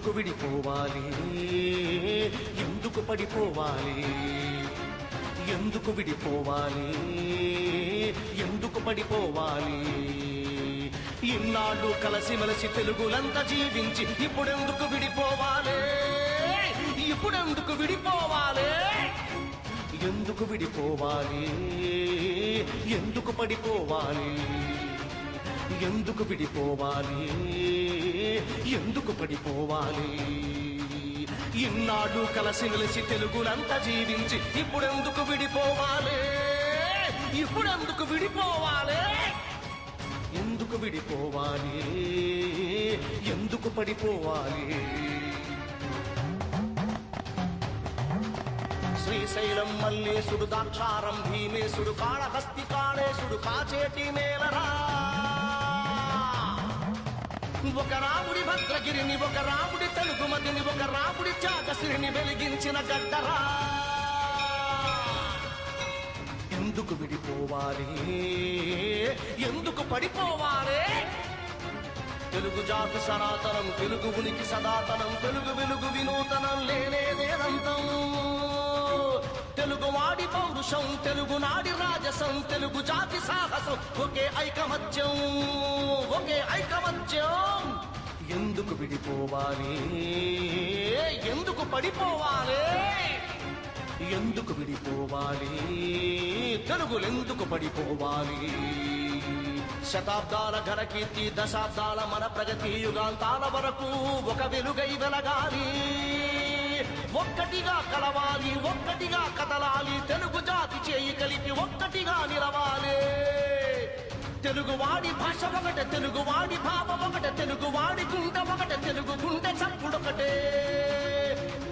ఎందుకు విడిపోవాలి, ఎందుకు పడిపోవాలి, ఎందుకు విడిపోవాలి, ఎందుకు పడిపోవాలి. ఇన్నాళ్ళు కలిసిమెలిసి తెలుగులంతా జీవించి ఇప్పుడెందుకు విడిపోవాలి, ఇప్పుడెందుకు విడిపోవాలి, ఎందుకు విడిపోవాలి, ఎందుకు పడిపోవాలి, ఎందుకు విడిపోవాలి, ఎందుకు పడిపోవాలి. ఇన్నాళ్ళు కలిసిమెలిసి తెలుగులంతా జీవించి ఇప్పుడెందుకు విడిపోవాలి, ఇప్పుడెందుకు విడిపోవాలి, ఎందుకు విడిపోవాలి, ఎందుకు పడిపోవాలి. శ్రీశైలం మల్లేశుడు, దాక్షారం భీమేశుడు, కాళహస్తి కాళేశుడు, కాచేటి మేలరా. ఒక రాముడి భద్రగిరిని, ఒక రాముడి తెలుగుమతిని, ఒక రాముడి చాకసిరిని వెలిగించిన గడ్డరా. ఎందుకు విడిపోవాలి, ఎందుకు పడిపోవాలి. తెలుగు జాతి సనాతనం, తెలుగు ఉనికి సదాతనం, తెలుగు వెలుగు వినూతనం, లేనేదేనంతం. తెలుగు వాడి పౌరుషం, తెలుగు నాడి రాజసం, తెలుగు జాతి సాహసం, ఒకే ఐకమత్యం, ఒకే ఐకమత్యం. ఎందుకు విడిపోవాలి, ఎందుకు పడిపోవాలి, ఎందుకు విడిపోవాలి, తెలుగులెందుకు పడిపోవాలి. శతాబ్దాల ఘనకీర్తి, దశాబ్దాల మన ప్రగతి, యుగాంతాల వరకు ఒక వెలుగై వెలగాలి. ఒక్కటిగా కలవాలి, ఒక్కటిగా కదలాలి, తెలుగు జాతి చేయి కలిపి ఒక్కటిగా నిలవాలి. తెలుగువాడి భాష ఒకటే, తెలుగువాడి భావం ఒకటే, తెలుగువాడి గుండె ఒకటే, తెలుగు గుండె చప్పుడొకటే.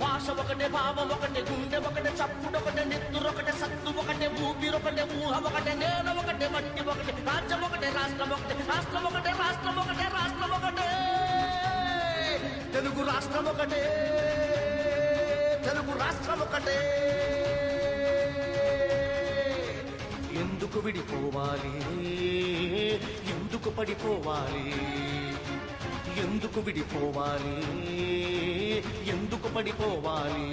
భాష ఒకటే, భావం ఒకటే, గుండె ఒకటే, చప్పుడొకటే, నెత్తురొకటే, సత్తు ఒకటే, ఊపిరొకటే, ఊహ ఒకటే, నేల ఒకటే, మట్టి ఒకటే, రాజ్యం ఒకటే, రాష్ట్రం ఒకటే, రాష్ట్రం ఒకటే, రాష్ట్రం ఒకటే, రాష్ట్రం ఒకటే. తెలుగు రాష్ట్రం ఒకటే, తెలుగు రాష్ట్రం ఒకటే. ఎందుకు విడిపోవాలి, ఎందుకు పడిపోవాలి, ఎందుకు విడిపోవాలి, ఎందుకు పడిపోవాలి.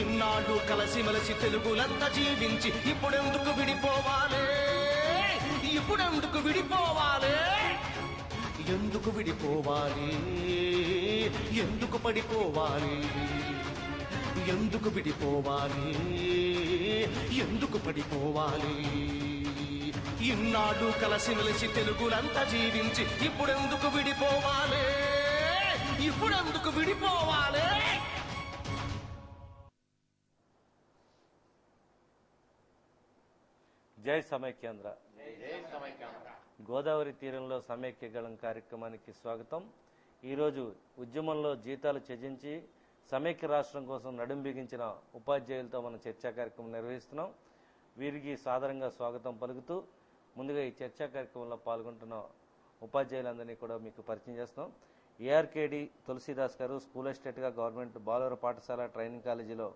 ఇన్నాళ్ళు కలిసిమెలిసి తెలుగులంతా జీవించి ఇప్పుడెందుకు విడిపోవాలి, ఇప్పుడెందుకు విడిపోవాలి, ఎందుకు విడిపోవాలి, ఎందుకు పడిపోవాలి, ఎందుకు విడిపోవాలి, ఎందుకు పడిపోవాలి. ఇన్నాళ్ళు కలిసిమెలిసి తెలుగులంతా జీవించి ఇప్పుడెందుకు విడిపోవాలి, ఇప్పుడెందుకు విడిపోవాలి. జై సమైక్యాంధ్ర. గోదావరి తీరంలో సమైక్యగళం కార్యక్రమానికి స్వాగతం. ఈరోజు ఉద్యమంలో జీతాలు త్యజించి సమైక్య రాష్ట్రం కోసం నడుం బిగించిన ఉపాధ్యాయులతో మనం చర్చా కార్యక్రమం నిర్వహిస్తున్నాం. వీరికి సాదరంగా స్వాగతం పలుకుతూ ముందుగా ఈ చర్చా కార్యక్రమంలో పాల్గొంటున్న ఉపాధ్యాయులందరినీ కూడా మీకు పరిచయం చేస్తున్నాం. ఏఆర్కేడి తులసీదాస్ గారు స్కూల్ అసిస్టెంట్గా గవర్నమెంట్ బాలుర పాఠశాల ట్రైనింగ్ కాలేజీలో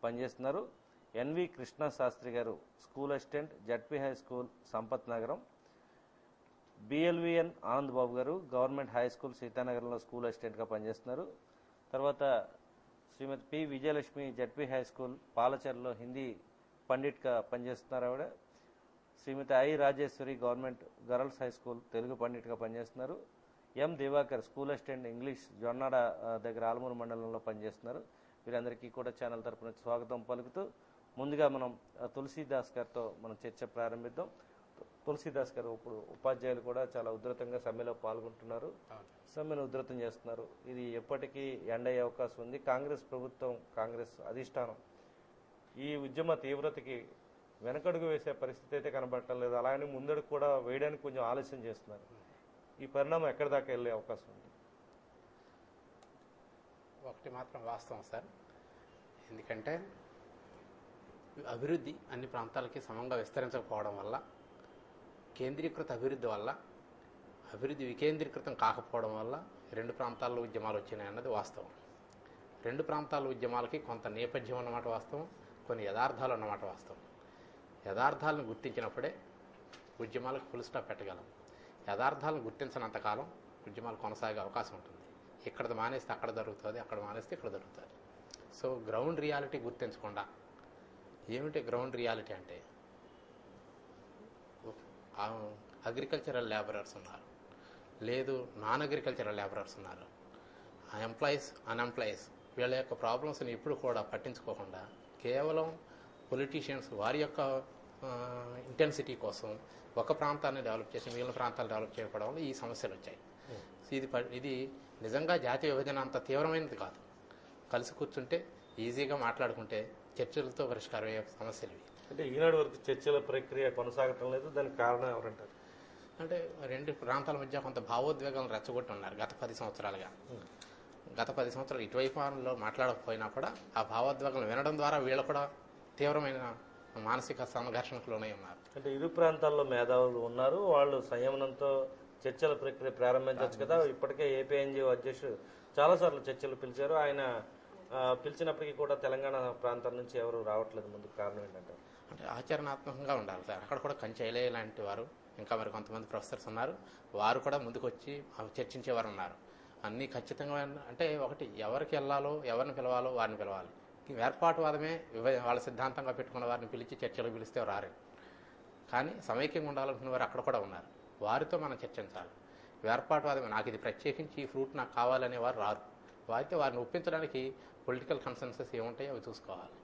పనిచేస్తున్నారు. N V Krishna Sastri garu school assistant ZP high school Sampath Nagaram. B L V N Anand Babu garu government high school సీతానగరంలో స్కూల్ అసిస్టెంట్గా పనిచేస్తున్నారు. తర్వాత Srimathi P Vijayalakshmi ZP high school పాలచర్లో హిందీ పండిట్గా పనిచేస్తున్నారు ఆవిడ. Srimathi I Rajeswari government girls high school Telugu పండిట్గా పనిచేస్తున్నారు. M Diwakar school assistant English Jonnada దగ్గర ఆలమూరు మండలంలో పనిచేస్తున్నారు. వీరందరికీ కూడా ఛానల్ తరపున స్వాగతం పలుకుతూ ముందుగా మనం తులసీదాస్ గారితో మనం చర్చ ప్రారంభిద్దాం. తులసీదాస్ గారు, ఇప్పుడు ఉపాధ్యాయులు కూడా చాలా ఉధృతంగా సమ్మెలో పాల్గొంటున్నారు, సమ్మెను ఉధృతం చేస్తున్నారు. ఇది ఎప్పటికీ ఎండ్ అయ్యే అవకాశం ఉంది. కాంగ్రెస్ ప్రభుత్వం, కాంగ్రెస్ అధిష్టానం ఈ ఉద్యమ తీవ్రతకి వెనకడుగు వేసే పరిస్థితి అయితే కనబడటం లేదు. అలాగే ముందడుగు కూడా వేయడానికి కొంచెం ఆలస్యం చేస్తున్నారు. ఈ పరిణామం ఎక్కడి దాకా వెళ్ళే అవకాశం ఉంది? ఒకటి మాత్రం వాస్తవం సార్, ఎందుకంటే అభివృద్ధి అన్ని ప్రాంతాలకి సమంగా విస్తరించకపోవడం వల్ల, కేంద్రీకృత అభివృద్ధి వల్ల అభివృద్ధి వికేంద్రీకృతం కాకపోవడం వల్ల రెండు ప్రాంతాల్లో ఉద్యమాలు వచ్చినాయి అన్నది వాస్తవం. రెండు ప్రాంతాల ఉద్యమాలకి కొంత నేపథ్యం అన్నమాట వాస్తవం, కొన్ని యథార్థాలు అన్నమాట వాస్తవం. యథార్థాలను గుర్తించినప్పుడే ఉద్యమాలకు ఫుల్ స్టాప్ పెట్టగలం. యథార్థాలను గుర్తించినంతకాలం ఉద్యమాలు కొనసాగే అవకాశం ఉంటుంది. ఇక్కడ మానేస్తే అక్కడ జరుగుతుంది, అక్కడ మానేస్తే ఇక్కడ జరుగుతుంది. సో గ్రౌండ్ రియాలిటీ గుర్తించకుండా, ఏమిటి గ్రౌండ్ రియాలిటీ అంటే అగ్రికల్చరల్ లేబరర్స్ ఉన్నారు, లేదు నాన్ అగ్రికల్చరల్ లేబరర్స్ ఉన్నారు, ఎంప్లాయీస్ అన్ఎంప్లాయీస్, వీళ్ళ యొక్క ప్రాబ్లమ్స్ని ఎప్పుడు కూడా పట్టించుకోకుండా కేవలం పొలిటీషియన్స్ వారి యొక్క ఇంటెన్సిటీ కోసం ఒక ప్రాంతాన్ని డెవలప్ చేసి మిగిలిన ప్రాంతాలు డెవలప్ చేయడం వల్ల ఈ సమస్యలు వచ్చాయి. ఇది నిజంగా జాతీయ విభజన అంత తీవ్రమైనది కాదు. కలిసి కూర్చుంటే ఈజీగా మాట్లాడుకుంటే చర్చలతో పరిష్కారం అయ్యే సమస్యలు ఇవి. అంటే ఈనాడు వరకు చర్చల ప్రక్రియ కొనసాగటం లేదు, దానికి కారణం ఎవరంటారు? అంటే రెండు ప్రాంతాల మధ్య కొంత భావోద్వేగాలను రెచ్చగొట్టి ఉన్నారు గత 10 సంవత్సరాలుగా. గత 10 సంవత్సరాలు ఇటువైపు వాళ్ళలో మాట్లాడకపోయినా కూడా ఆ భావోద్వేగాలను వినడం ద్వారా వీళ్ళు కూడా తీవ్రమైన మానసిక సంఘర్షణకు లోనై ఉన్నారు. అంటే ఇరు ప్రాంతాల్లో మేధావులు ఉన్నారు, వాళ్ళు సంయమనంతో చర్చల ప్రక్రియ ప్రారంభించవచ్చు కదా. ఇప్పటికే ఏపీఎన్జిఓ అధ్యక్షుడు చాలాసార్లు చర్చలు పిలిచారు, ఆయన పిలిచినప్పటికీ కూడా తెలంగాణ ప్రాంతం నుంచి ఎవరు రావట్లేదు. ముందుకు కారణం ఏంటంటే అంటే ఆచరణాత్మకంగా ఉండాలి సార్. అక్కడ కూడా కంచెలే లాంటి వారు, ఇంకా మరి కొంతమంది ప్రొఫెసర్స్ ఉన్నారు, వారు కూడా ముందుకు వచ్చి చర్చించేవారు ఉన్నారు. అన్నీ ఖచ్చితంగా అంటే ఒకటి ఎవరికి వెళ్ళాలో ఎవరిని పిలవాలో వారిని పిలవాలి. ఏర్పాటువాదమే వాళ్ళ సిద్ధాంతంగా పెట్టుకున్న వారిని పిలిచి చర్చలు పిలిస్తే రారు. కానీ సమైక్యంగా ఉండాలనుకున్న వారు అక్కడ కూడా ఉన్నారు, వారితో మనం చర్చించాలి. ఏర్పాటువాదమే నాకు ఇది ప్రత్యేకించి ఈ ఫ్రూట్ నాకు కావాలనే వారు రారు. వారితో వారిని ఒప్పించడానికి పొలిటికల్ కన్సెన్సస్ ఏముంటాయో అవి చూసుకోవాలి.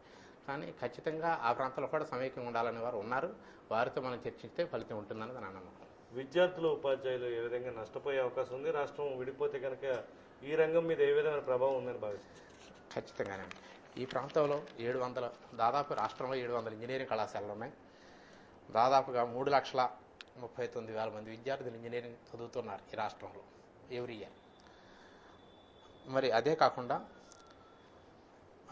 కానీ ఖచ్చితంగా ఆ ప్రాంతంలో కూడా సమైక్యంగా ఉండాలనే వారు ఉన్నారు, వారితో మనం చర్చిస్తే ఫలితం ఉంటుందని నా నమ్మకం. విద్యార్థులు ఉపాధ్యాయులు ఏ విధంగా నష్టపోయే అవకాశం ఉంది? రాష్ట్రం విడిపోతే కనుక ఈ రంగం మీద ఏ విధమైన ప్రభావం ఉందని భావిస్తారు? ఖచ్చితంగానే ఈ ప్రాంతంలో దాదాపు రాష్ట్రంలో 700 ఇంజనీరింగ్ కళాశాలలు ఉన్నాయి. దాదాపుగా 3,39,000 మంది విద్యార్థులు ఇంజనీరింగ్ చదువుతున్నారు ఈ రాష్ట్రంలో ఎవ్రీ ఇయర్. మరి అదే కాకుండా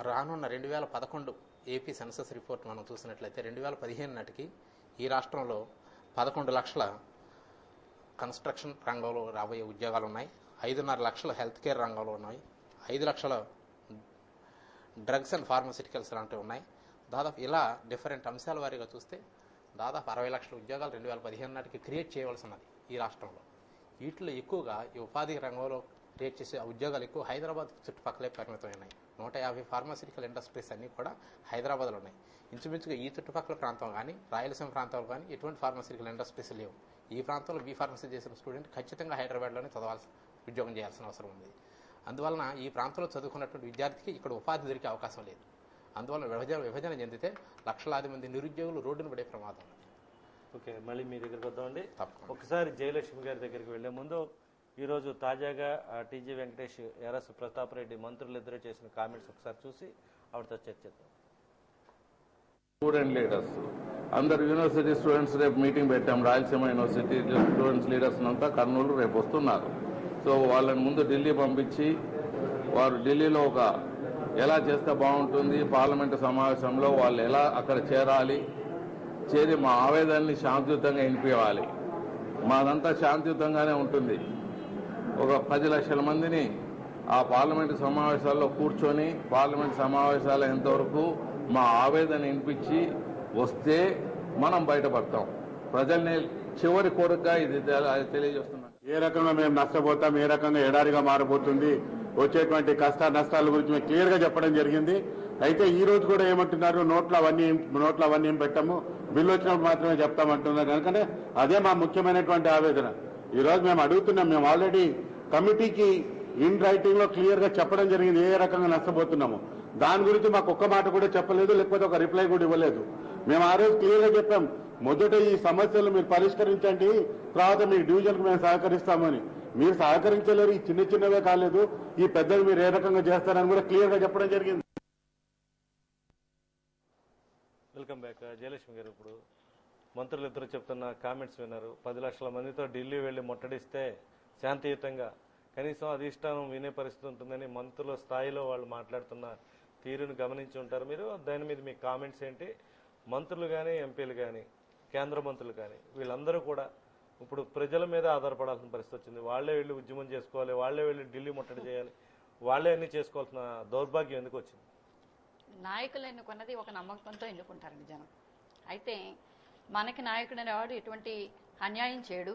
రానున్న 2011 ఏపీ సెన్సస్ రిపోర్ట్ మనం చూసినట్లయితే 2015 నాటికి ఈ రాష్ట్రంలో 11 లక్షల కన్స్ట్రక్షన్ రంగంలో రాబోయే ఉద్యోగాలు ఉన్నాయి, 5.5 లక్షల హెల్త్ కేర్ రంగంలో ఉన్నాయి, 5 లక్షల డ్రగ్స్ అండ్ ఫార్మస్యూటికల్స్ లాంటివి ఉన్నాయి. దాదాపు ఇలా డిఫరెంట్ అంశాల వారీగా చూస్తే దాదాపు 60 లక్షల ఉద్యోగాలు 2015 నాటికి క్రియేట్ చేయవలసి ఉన్నది ఈ రాష్ట్రంలో. వీటిలో ఎక్కువగా ఈ ఉపాధి రంగంలో క్రియేట్ చేసే ఉద్యోగాలు ఎక్కువ హైదరాబాద్ చుట్టుపక్కలే పరిమితమైనాయి. 150 ఫార్మాస్యూటికల్ ఇండస్ట్రీస్ అన్నీ కూడా హైదరాబాద్లో ఉన్నాయి. ఇంచుమించుగా ఈ చుట్టుపక్కల ప్రాంతం కానీ రాయలసీమ ప్రాంతాలు కానీ ఎటువంటి ఫార్మాస్యూటికల్ ఇండస్ట్రీస్ లేవు. ఈ ప్రాంతంలో బీ ఫార్మసీ చేసిన స్టూడెంట్ ఖచ్చితంగా హైదరాబాద్లోనే ఉద్యోగం చేయాల్సిన అవసరం ఉంది. అందువలన ఈ ప్రాంతంలో చదువుకున్నటువంటి విద్యార్థికి ఇక్కడ ఉపాధి దొరికే అవకాశం లేదు. అందువలన విభజన చెందితే లక్షలాది మంది నిరుద్యోగులు రోడ్డును పడే ప్రమాదం ఉంది. ఓకే, మళ్ళీ మీ దగ్గరికి వద్దామండి. తప్పకుండా. ఒకసారి జయలక్ష్మి గారి దగ్గరికి వెళ్లే ముందు ఈరోజు తాజాగా టీజీ వెంకటేష్, ఎర్రస్ ప్రతాప్ రెడ్డి మంత్రులు ఇద్దరు చేసిన కామెంట్స్ ఒకసారి చూసి ఆవిడతో చర్చిద్దాం. స్టూడెంట్ లీడర్స్ అందరు యూనివర్సిటీ స్టూడెంట్స్ రేపు మీటింగ్ పెట్టాం. రాయలసీమ యూనివర్సిటీ స్టూడెంట్స్ లీడర్స్ అంతా కర్నూలు రేపు వస్తున్నారు. సో వాళ్ళని ముందు ఢిల్లీ పంపించి వారు ఢిల్లీలో ఎలా చేస్తే బాగుంటుంది, పార్లమెంటు సమావేశంలో వాళ్ళు ఎలా అక్కడ చేరి మా ఆవేదనని శాంతియుతంగా వినిపించాలి. మాదంతా శాంతియుతంగానే ఉంటుంది. 10 లక్షల మందిని ఆ పార్లమెంటు సమావేశాల్లో కూర్చొని పార్లమెంటు సమావేశాలు ఎంతవరకు మా ఆవేదన వినిపించి వస్తే మనం బయటపడతాం. ప్రజల్ని చివరి కోరికగా ఇది తెలియజేస్తున్నాం. ఏ రకంగా మేము నష్టపోతాం, ఏ రకంగా ఎడారిగా మారబోతుంది, వచ్చేటువంటి కష్ట నష్టాల గురించి మేము క్లియర్ గా చెప్పడం జరిగింది. అయితే ఈ రోజు కూడా ఏమంటున్నారు, నోట్లు అవన్నీ ఏం పెట్టాము, బిల్లు వచ్చినప్పుడు మాత్రమే చెప్తామంటున్నారు. కనుకనే అదే మా ముఖ్యమైనటువంటి ఆవేదన. ఈ రోజు మేము అడుగుతున్నాం, మేము ఆల్రెడీ కమిటీకి ఇన్ రైటింగ్ లో క్లియర్ గా చెప్పడం జరిగింది ఏ రకంగా నష్టపోతున్నాము. దాని గురించి మాకు ఒక్క మాట కూడా చెప్పలేదు, లేకపోతే ఒక రిప్లై కూడా ఇవ్వలేదు. మేము ఆ రోజు క్లియర్ గా చెప్పాం, మొదట ఈ సమస్యలు మీరు పరిష్కరించండి, తర్వాత మీ డివిజన్ కు మేము సహకరిస్తామని. మీరు సహకరించలేరు, ఈ చిన్నవే కాలేదు, ఈ పెద్దవి మీరు ఏ రకంగా చేస్తారని కూడా క్లియర్ గా చెప్పడం జరిగింది. Welcome back. జయలక్ష్మి గారు, ఇప్పుడు మంత్రులు ఇద్దరు చెప్తున్న కామెంట్స్ విన్నారు. 10 లక్షల మందితో ఢిల్లీ వెళ్లి ముట్టడిస్తే శాంతియుతంగా కనీసం అధిష్టానం వినే పరిస్థితి ఉంటుందని మంత్రుల స్థాయిలో వాళ్ళు మాట్లాడుతున్న తీరును గమనించి ఉంటారు మీరు. దాని మీద మీ కామెంట్స్ ఏంటి? మంత్రులు కానీ, ఎంపీలు కానీ, కేంద్ర మంత్రులు కానీ వీళ్ళందరూ కూడా ఇప్పుడు ప్రజల మీద ఆధారపడాల్సిన పరిస్థితి వచ్చింది. వాళ్లే వెళ్ళి ఉద్యమం చేసుకోవాలి, వాళ్లే వెళ్ళి ఢిల్లీ ముట్టడి చేయాలి, వాళ్లే అన్ని చేసుకోవాల్సిన దౌర్భాగ్యం ఎందుకు వచ్చింది? నాయకులు ఎన్నుకున్నది ఒక నమ్మకంతో ఎన్నుకుంటారండి జనం. అయితే మనకి నాయకుడు అనేవాడు ఎటువంటి అన్యాయం చేయడు.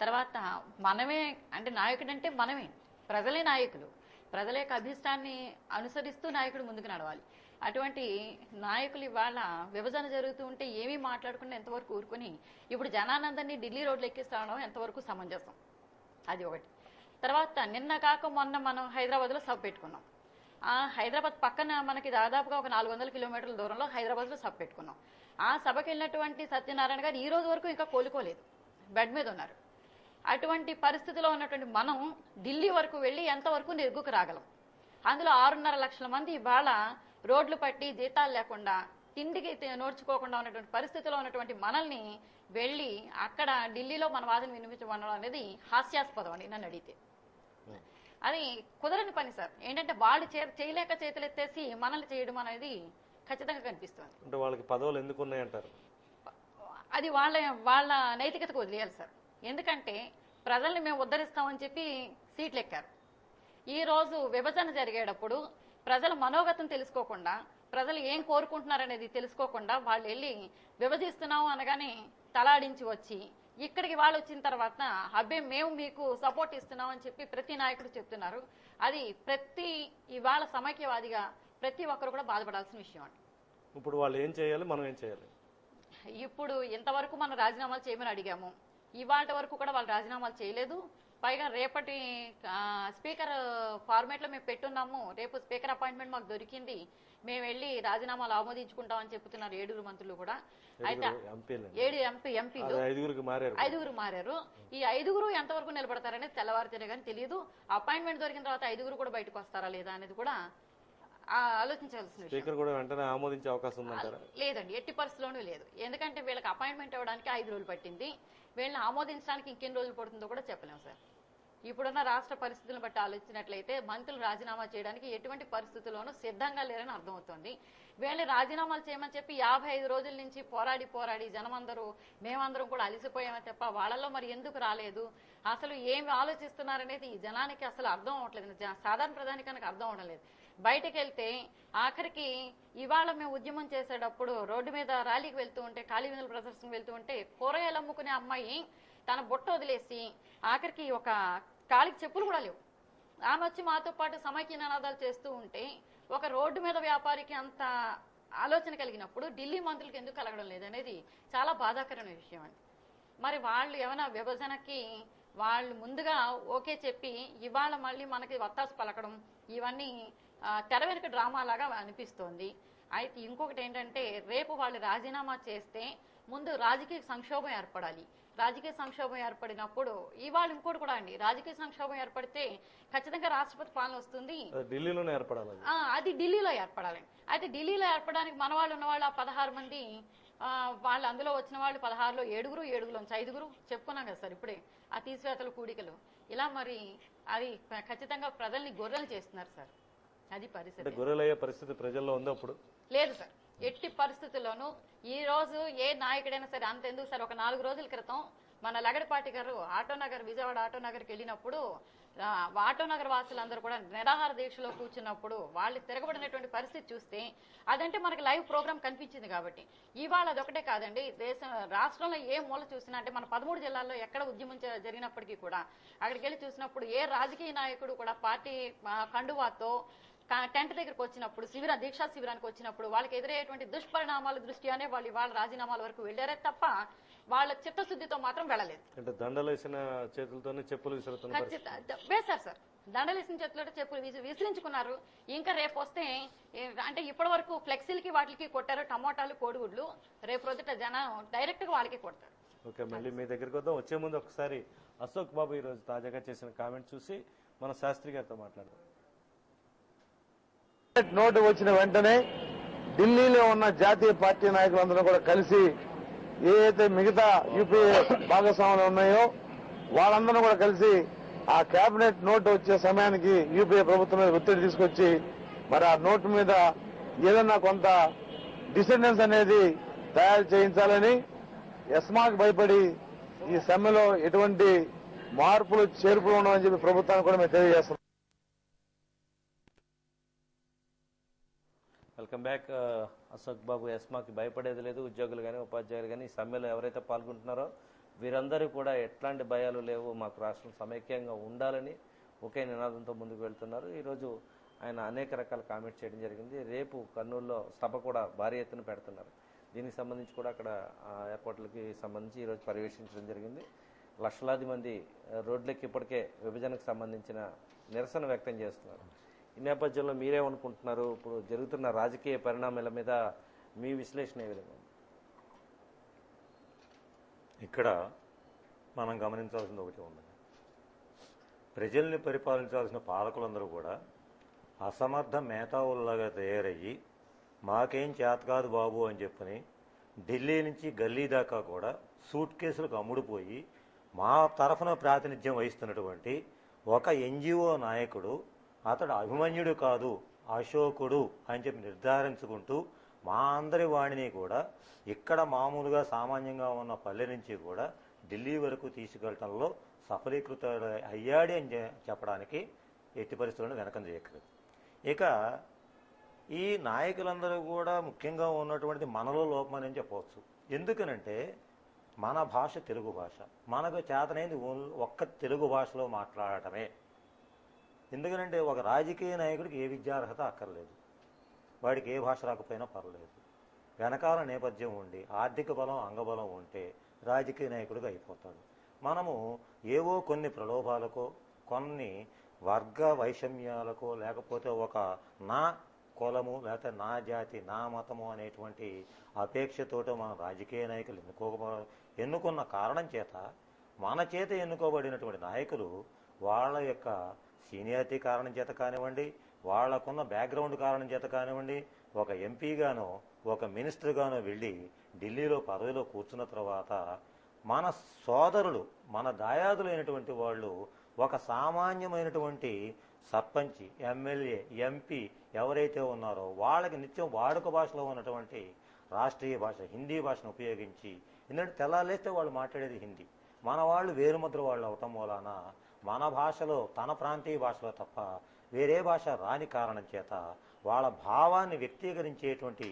తర్వాత మనమే అంటే నాయకుడు అంటే మనమే. ప్రజలే నాయకులు, ప్రజల యొక్క అభిష్టాన్ని అనుసరిస్తూ నాయకుడు ముందుకు నడవాలి. అటువంటి నాయకులు ఇవాళ విభజన జరుగుతూ ఉంటే ఏమీ మాట్లాడకుండా ఎంతవరకు ఊరుకుని ఇప్పుడు జనానందరినీ ఢిల్లీ రోడ్లు ఎక్కిస్తాడం ఎంతవరకు సమంజసం, అది ఒకటి. తర్వాత నిన్న కాక మొన్న మనం హైదరాబాద్లో సభ పెట్టుకున్నాం. ఆ హైదరాబాద్ పక్కన మనకి దాదాపుగా ఒక 400 కిలోమీటర్ల దూరంలో హైదరాబాద్లో సభ పెట్టుకున్నాం. ఆ సభకి వెళ్ళినటువంటి సత్యనారాయణ గారు ఈ రోజు వరకు ఇంకా కోలుకోలేదు, బెడ్ మీద ఉన్నారు. అటువంటి పరిస్థితిలో ఉన్నటువంటి మనం ఢిల్లీ వరకు వెళ్ళి ఎంతవరకు నెగ్గుకు రాగలం? అందులో 6.5 లక్షల మంది ఇవాళ రోడ్లు పట్టి జీతాలు లేకుండా తిండికి నోడ్చుకోకుండా ఉన్నటువంటి పరిస్థితిలో ఉన్నటువంటి మనల్ని వెళ్ళి అక్కడ ఢిల్లీలో మన వాదన వినిపించడం అనేది హాస్యాస్పదం అని నన్ను అడిగితే. అది కుదరని పని సార్. ఏంటంటే వాళ్ళు చేయలేక చేతులు ఎత్తేసి మనల్ని చేయడం అనేది ఖచ్చితంగా కనిపిస్తుంది. అంటే వాళ్ళకి పదవులు ఎందుకు ఉన్నాయంటారు? అది వాళ్ళ నైతికతకు వదిలేయాలి సార్. ఎందుకంటే ప్రజల్ని మేము ఉద్ధరిస్తామని చెప్పి సీట్లు ఎక్కారు. ఈ రోజు విభజన జరిగేటప్పుడు ప్రజల మనోగతం తెలుసుకోకుండా, ప్రజలు ఏం కోరుకుంటున్నారనేది తెలుసుకోకుండా వాళ్ళు వెళ్ళి విభజిస్తున్నాము అనగానే తలాడించి వచ్చి ఇక్కడికి వాళ్ళు వచ్చిన తర్వాత అబ్బే మేము మీకు సపోర్ట్ ఇస్తున్నాం అని చెప్పి ప్రతి నాయకుడు చెప్తున్నారు. అది ఇవాళ సమైక్యవాదిగా ప్రతి ఒక్కరు కూడా బాధపడాల్సిన విషయం అండి. ఇప్పుడు వాళ్ళు ఏం చేయాలి, మనం ఏం చేయాలి? ఇప్పుడు ఇంతవరకు మనం రాజీనామాలు చేయమని అడిగాము, ఇవాళ వరకు కూడా వాళ్ళు రాజీనామాలు చేయలేదు. పైగా రేపటి స్పీకర్ ఫార్మేట్ లో మేము పెట్టున్నాము, రేపు స్పీకర్ అపాయింట్మెంట్ మాకు దొరికింది, మేము వెళ్ళి రాజీనామాలు ఆమోదించుకుంటామని చెప్తున్నారు 7 మంత్రులు కూడా. అయితే 7 ఎంపీలు 5 మారారు. ఈ 5 ఎంతవరకు నిలబడతారనేది తెల్లవారితేనే కానీ తెలియదు. అపాయింట్మెంట్ దొరికిన తర్వాత 5 కూడా బయటకు వస్తారా లేదా అనేది కూడా ఆలోచించాల్సిన విషయం. లేదండి, ఎట్టి పరిస్థితుల్లోనూ లేదు. ఎందుకంటే వీళ్ళకి అపాయింట్మెంట్ ఇవ్వడానికి 5 రోజులు పట్టింది, వీళ్ళని ఆమోదించడానికి ఇంకెన్ని రోజులు పడుతుందో కూడా చెప్పలేము సార్. ఇప్పుడున్న రాష్ట్ర పరిస్థితులను బట్టి ఆలోచించినట్లయితే మంత్రులు రాజీనామా చేయడానికి ఎటువంటి పరిస్థితుల్లోనూ సిద్ధంగా లేరని అర్థమవుతోంది. వీళ్ళని రాజీనామాలు చేయమని చెప్పి 55 రోజుల నుంచి పోరాడి జనమందరూ మేమందరం కూడా అలసిపోయామని తప్ప వాళ్ళలో మరి ఎందుకు రాలేదు, అసలు ఏమి ఆలోచిస్తున్నారనేది ఈ జనానికి అసలు అర్థం అవ్వట్లేదు, సాధారణ ప్రధానికానికి అర్థం అవ్వలేదు. బయటకు వెళ్తే ఆఖరికి ఇవాళ మేము ఉద్యమం చేసేటప్పుడు రోడ్డు మీద ర్యాలీకి వెళ్తూ ఉంటే, ఖాళీ ప్రదర్శనకు వెళ్తూ ఉంటే కూరగాయలు అమ్ముకునే అమ్మాయి తన బొట్ట వదిలేసి ఆఖరికి ఒక కాలికి చెప్పులు కూడా లేవు, ఆమె వచ్చి మాతో పాటు సమైక్య నినాదాలు చేస్తూ ఉంటే ఒక రోడ్డు మీద వ్యాపారికి అంత ఆలోచన కలిగినప్పుడు ఢిల్లీ మంత్రులకు ఎందుకు కలగడం లేదనేది చాలా బాధాకరమైన విషయం అండి. మరి వాళ్ళు ఏమైనా విభజనకి వాళ్ళు ముందుగా ఓకే చెప్పి ఇవాళ మళ్ళీ మనకి వత్తాసు పలకడం ఇవన్నీ తెర వెనుక డ్రామా లాగా అనిపిస్తోంది. అయితే ఇంకొకటి ఏంటంటే రేపు వాళ్ళు రాజీనామా చేస్తే ముందు రాజకీయ సంక్షోభం ఏర్పడాలి. రాజకీయ సంక్షోభం ఏర్పడినప్పుడు ఇవాళ ఇంకోటి కూడా అండి, రాజకీయ సంక్షోభం ఏర్పడితే ఖచ్చితంగా రాష్ట్రపతి పాలన వస్తుంది, ఢిల్లీలోనే ఏర్పడాలి. అది ఢిల్లీలో ఏర్పడాలి. అయితే ఢిల్లీలో ఏర్పడడానికి మన వాళ్ళు ఉన్న వాళ్ళు 16 మంది, వాళ్ళు అందులో వచ్చిన వాళ్ళు 16లో 7 5 చెప్పుకున్నాం కదా సార్ ఇప్పుడే, ఆ తీసివేతలు కూడికలు ఇలా. మరి అది ఖచ్చితంగా ప్రజల్ని గొర్రెలు చేస్తున్నారు సార్. అది పరిస్థితి. గొర్రెలయ్యే పరిస్థితి ప్రజల్లో ఉంది అప్పుడు లేదు సార్. ఎట్టి పరిస్థితుల్లోనూ ఈ రోజు ఏ నాయకుడైనా సరే, అంతెందుకు సార్, ఒక 4 రోజుల క్రితం మన లగడపాటి గారు ఆటోనగర్, విజయవాడ ఆటోనగర్కి వెళ్ళినప్పుడు ఆటోనగర్ వాసులందరూ కూడా నిరాహార దీక్షలో కూర్చున్నప్పుడు వాళ్ళు తిరగబడినటువంటి పరిస్థితి చూస్తే అదంటే మనకి లైవ్ ప్రోగ్రామ్ కనిపించింది. కాబట్టి ఇవాళ అదొకటే కాదండి, రాష్ట్రంలో ఏ మూల చూసినా అంటే మన 13 జిల్లాల్లో ఎక్కడ ఉద్యమం జరిగినప్పటికీ కూడా అక్కడికి వెళ్ళి చూసినప్పుడు ఏ రాజకీయ నాయకుడు కూడా పార్టీ కండువాతో టెంట్ దగ్గరకు వచ్చినప్పుడు, దీక్షా శిబిరానికి వచ్చినప్పుడు వాళ్ళకి ఎదురయ్యేటువంటి దుష్పరిణామాల దృష్ట్యానే వాళ్ళు ఇవాళ రాజీనామాల వరకు వెళ్లారే తప్ప వాళ్ళ చిత్తశుద్ధితో మాత్రం వెళ్ళలేదు. అంటే దండలేసిన చేతులతోనే చెప్పులు వేశారు సార్, దండలేసిన చేతులతో చెప్పులు విసిరించుకున్నారు. ఇంకా రేపు వస్తే అంటే ఇప్పటి వరకు ఫ్లెక్సీలకి వాటికి కొట్టారు, టమోటాలు, కోడిగుడ్లు, రేపు రోజుట జనం డైరెక్ట్ గా వాళ్ళకి కొడతారు. ఓకే, మళ్ళీ మీ దగ్గరికి వద్దాం. వచ్చే ముందు ఒకసారి అశోక్ బాబు ఈ రోజు తాజాగా చేసిన కామెంట్ చూసి మన శాస్త్రి గారితో మాట్లాడదాం. నోటు వచ్చిన వెంటనే ఢిల్లీలో ఉన్న జాతీయ పార్టీ నాయకులందరూ కూడా కలిసి ఏదైతే మిగతా యూపీఏ భాగస్వాములు ఉన్నాయో వాళ్ళందరూ కూడా కలిసి ఆ కేబినెట్ నోటు వచ్చే సమయానికి యూపీఏ ప్రభుత్వం మీద ఒత్తిడి తీసుకొచ్చి మరి ఆ నోటు మీద ఏదన్నా కొంత డిసెండెన్స్ అనేది తయారు చేయించాలని ఎస్మాకు భయపడి ఈ సమ్మెలో ఎటువంటి మార్పులు చేర్పులు ఉండవని చెప్పి ప్రభుత్వానికి కూడా మేము తెలియజేస్తున్నాం. Welcome back. అశోక్ బాబు ఎస్మాకి భయపడేది లేదు, ఉద్యోగులు కానీ ఉపాధ్యాయులు కానీ ఈ సమ్మెలో ఎవరైతే పాల్గొంటున్నారో వీరందరూ కూడా ఎట్లాంటి భయాలు లేవు, మాకు రాష్ట్రం సమైక్యంగా ఉండాలని ఒకే నినాదంతో ముందుకు వెళ్తున్నారు. ఈరోజు ఆయన అనేక రకాల కామెంట్స్ చేయడం జరిగింది. రేపు కర్నూలులో సభ కూడా భారీ ఎత్తున పెడుతున్నారు. దీనికి సంబంధించి కూడా అక్కడ ఏర్పాట్లకి సంబంధించి ఈరోజు పర్యవేక్షించడం జరిగింది. లక్షలాది మంది రోడ్లకి ఇప్పటికే విభజనకు సంబంధించిన నిరసన వ్యక్తం చేస్తున్నారు. ఈ నేపథ్యంలో మీరేమనుకుంటున్నారు? ఇప్పుడు జరుగుతున్న రాజకీయ పరిణామాల మీద మీ విశ్లేషణ ఏ విధంగా? ఇక్కడ మనం గమనించాల్సింది ఒకటి ఉంది. ప్రజల్ని పరిపాలించాల్సిన పాలకులందరూ కూడా అసమర్థ మేధావుల్లాగా తయారయ్యి మాకేం చేత కాదు బాబు అని చెప్పని ఢిల్లీ నుంచి గల్లీ దాకా కూడా సూట్ కేసులకు అమ్ముడుపోయి మా తరఫున ప్రాతినిధ్యం వహిస్తున్నటువంటి ఒక ఎన్జిఓ నాయకుడు, అతడు అభిమన్యుడు కాదు అశోకుడు అని చెప్పి నిర్ధారించుకుంటూ మా అందరి వాణిని కూడా ఇక్కడ మామూలుగా సామాన్యంగా ఉన్న పల్లె నుంచి కూడా ఢిల్లీ వరకు తీసుకెళ్లడంలో సఫలీకృత అయ్యాడు అని చెప్పడానికి ఎట్టి పరిస్థితులను వెనకం చేయక్కర్లేదు. ఇక ఈ నాయకులందరూ కూడా ముఖ్యంగా ఉన్నటువంటిది మనలో లోపమని చెప్పవచ్చు. ఎందుకనంటే మన భాష తెలుగు భాష, మనకు చేతనైంది ఒక్క తెలుగు భాషలో మాట్లాడటమే. ఎందుకనంటే ఒక రాజకీయ నాయకుడికి ఏ విద్యార్హత అక్కర్లేదు, వాడికి ఏ భాష రాకపోయినా పర్లేదు, వెనకాల నేపథ్యం ఉండి ఆర్థిక బలం అంగబలం ఉంటే రాజకీయ నాయకుడిగా అయిపోతాడు. మనము ఏవో కొన్ని ప్రలోభాలకో కొన్ని వర్గ వైషమ్యాలకో లేకపోతే ఒక నా కులము లేకపోతే నా జాతి నా మతము అనేటువంటి అపేక్షతోటి మన రాజకీయ నాయకులు ఎన్నుకున్న కారణం చేత మన చేత ఎన్నుకోబడినటువంటి నాయకులు వాళ్ళ యొక్క సీనియారిటీ కారణం చేత కానివ్వండి, వాళ్లకున్న బ్యాక్గ్రౌండ్ కారణం చేత కానివ్వండి, ఒక ఎంపీగానో ఒక మినిస్టర్గానో వెళ్ళి ఢిల్లీలో పదవిలో కూర్చున్న తర్వాత మన సోదరులు మన దాయాదులైనటువంటి వాళ్ళు ఒక సామాన్యమైనటువంటి సర్పంచ్, ఎమ్మెల్యే, ఎంపీ ఎవరైతే ఉన్నారో వాళ్ళకి నిత్యం వాడుక భాషలో ఉన్నటువంటి రాష్ట్రీయ భాష హిందీ భాషను ఉపయోగించి, ఎందుకంటే తెల్లాలేస్తే వాళ్ళు మాట్లాడేది హిందీ, మన వాళ్ళు వేరుముద్ర వాళ్ళు అవటం మూలాన మన భాషలో తన ప్రాంతీయ భాషలో తప్ప వేరే భాష రాని కారణం చేత వాళ్ళ భావాన్ని వ్యక్తీకరించేటువంటి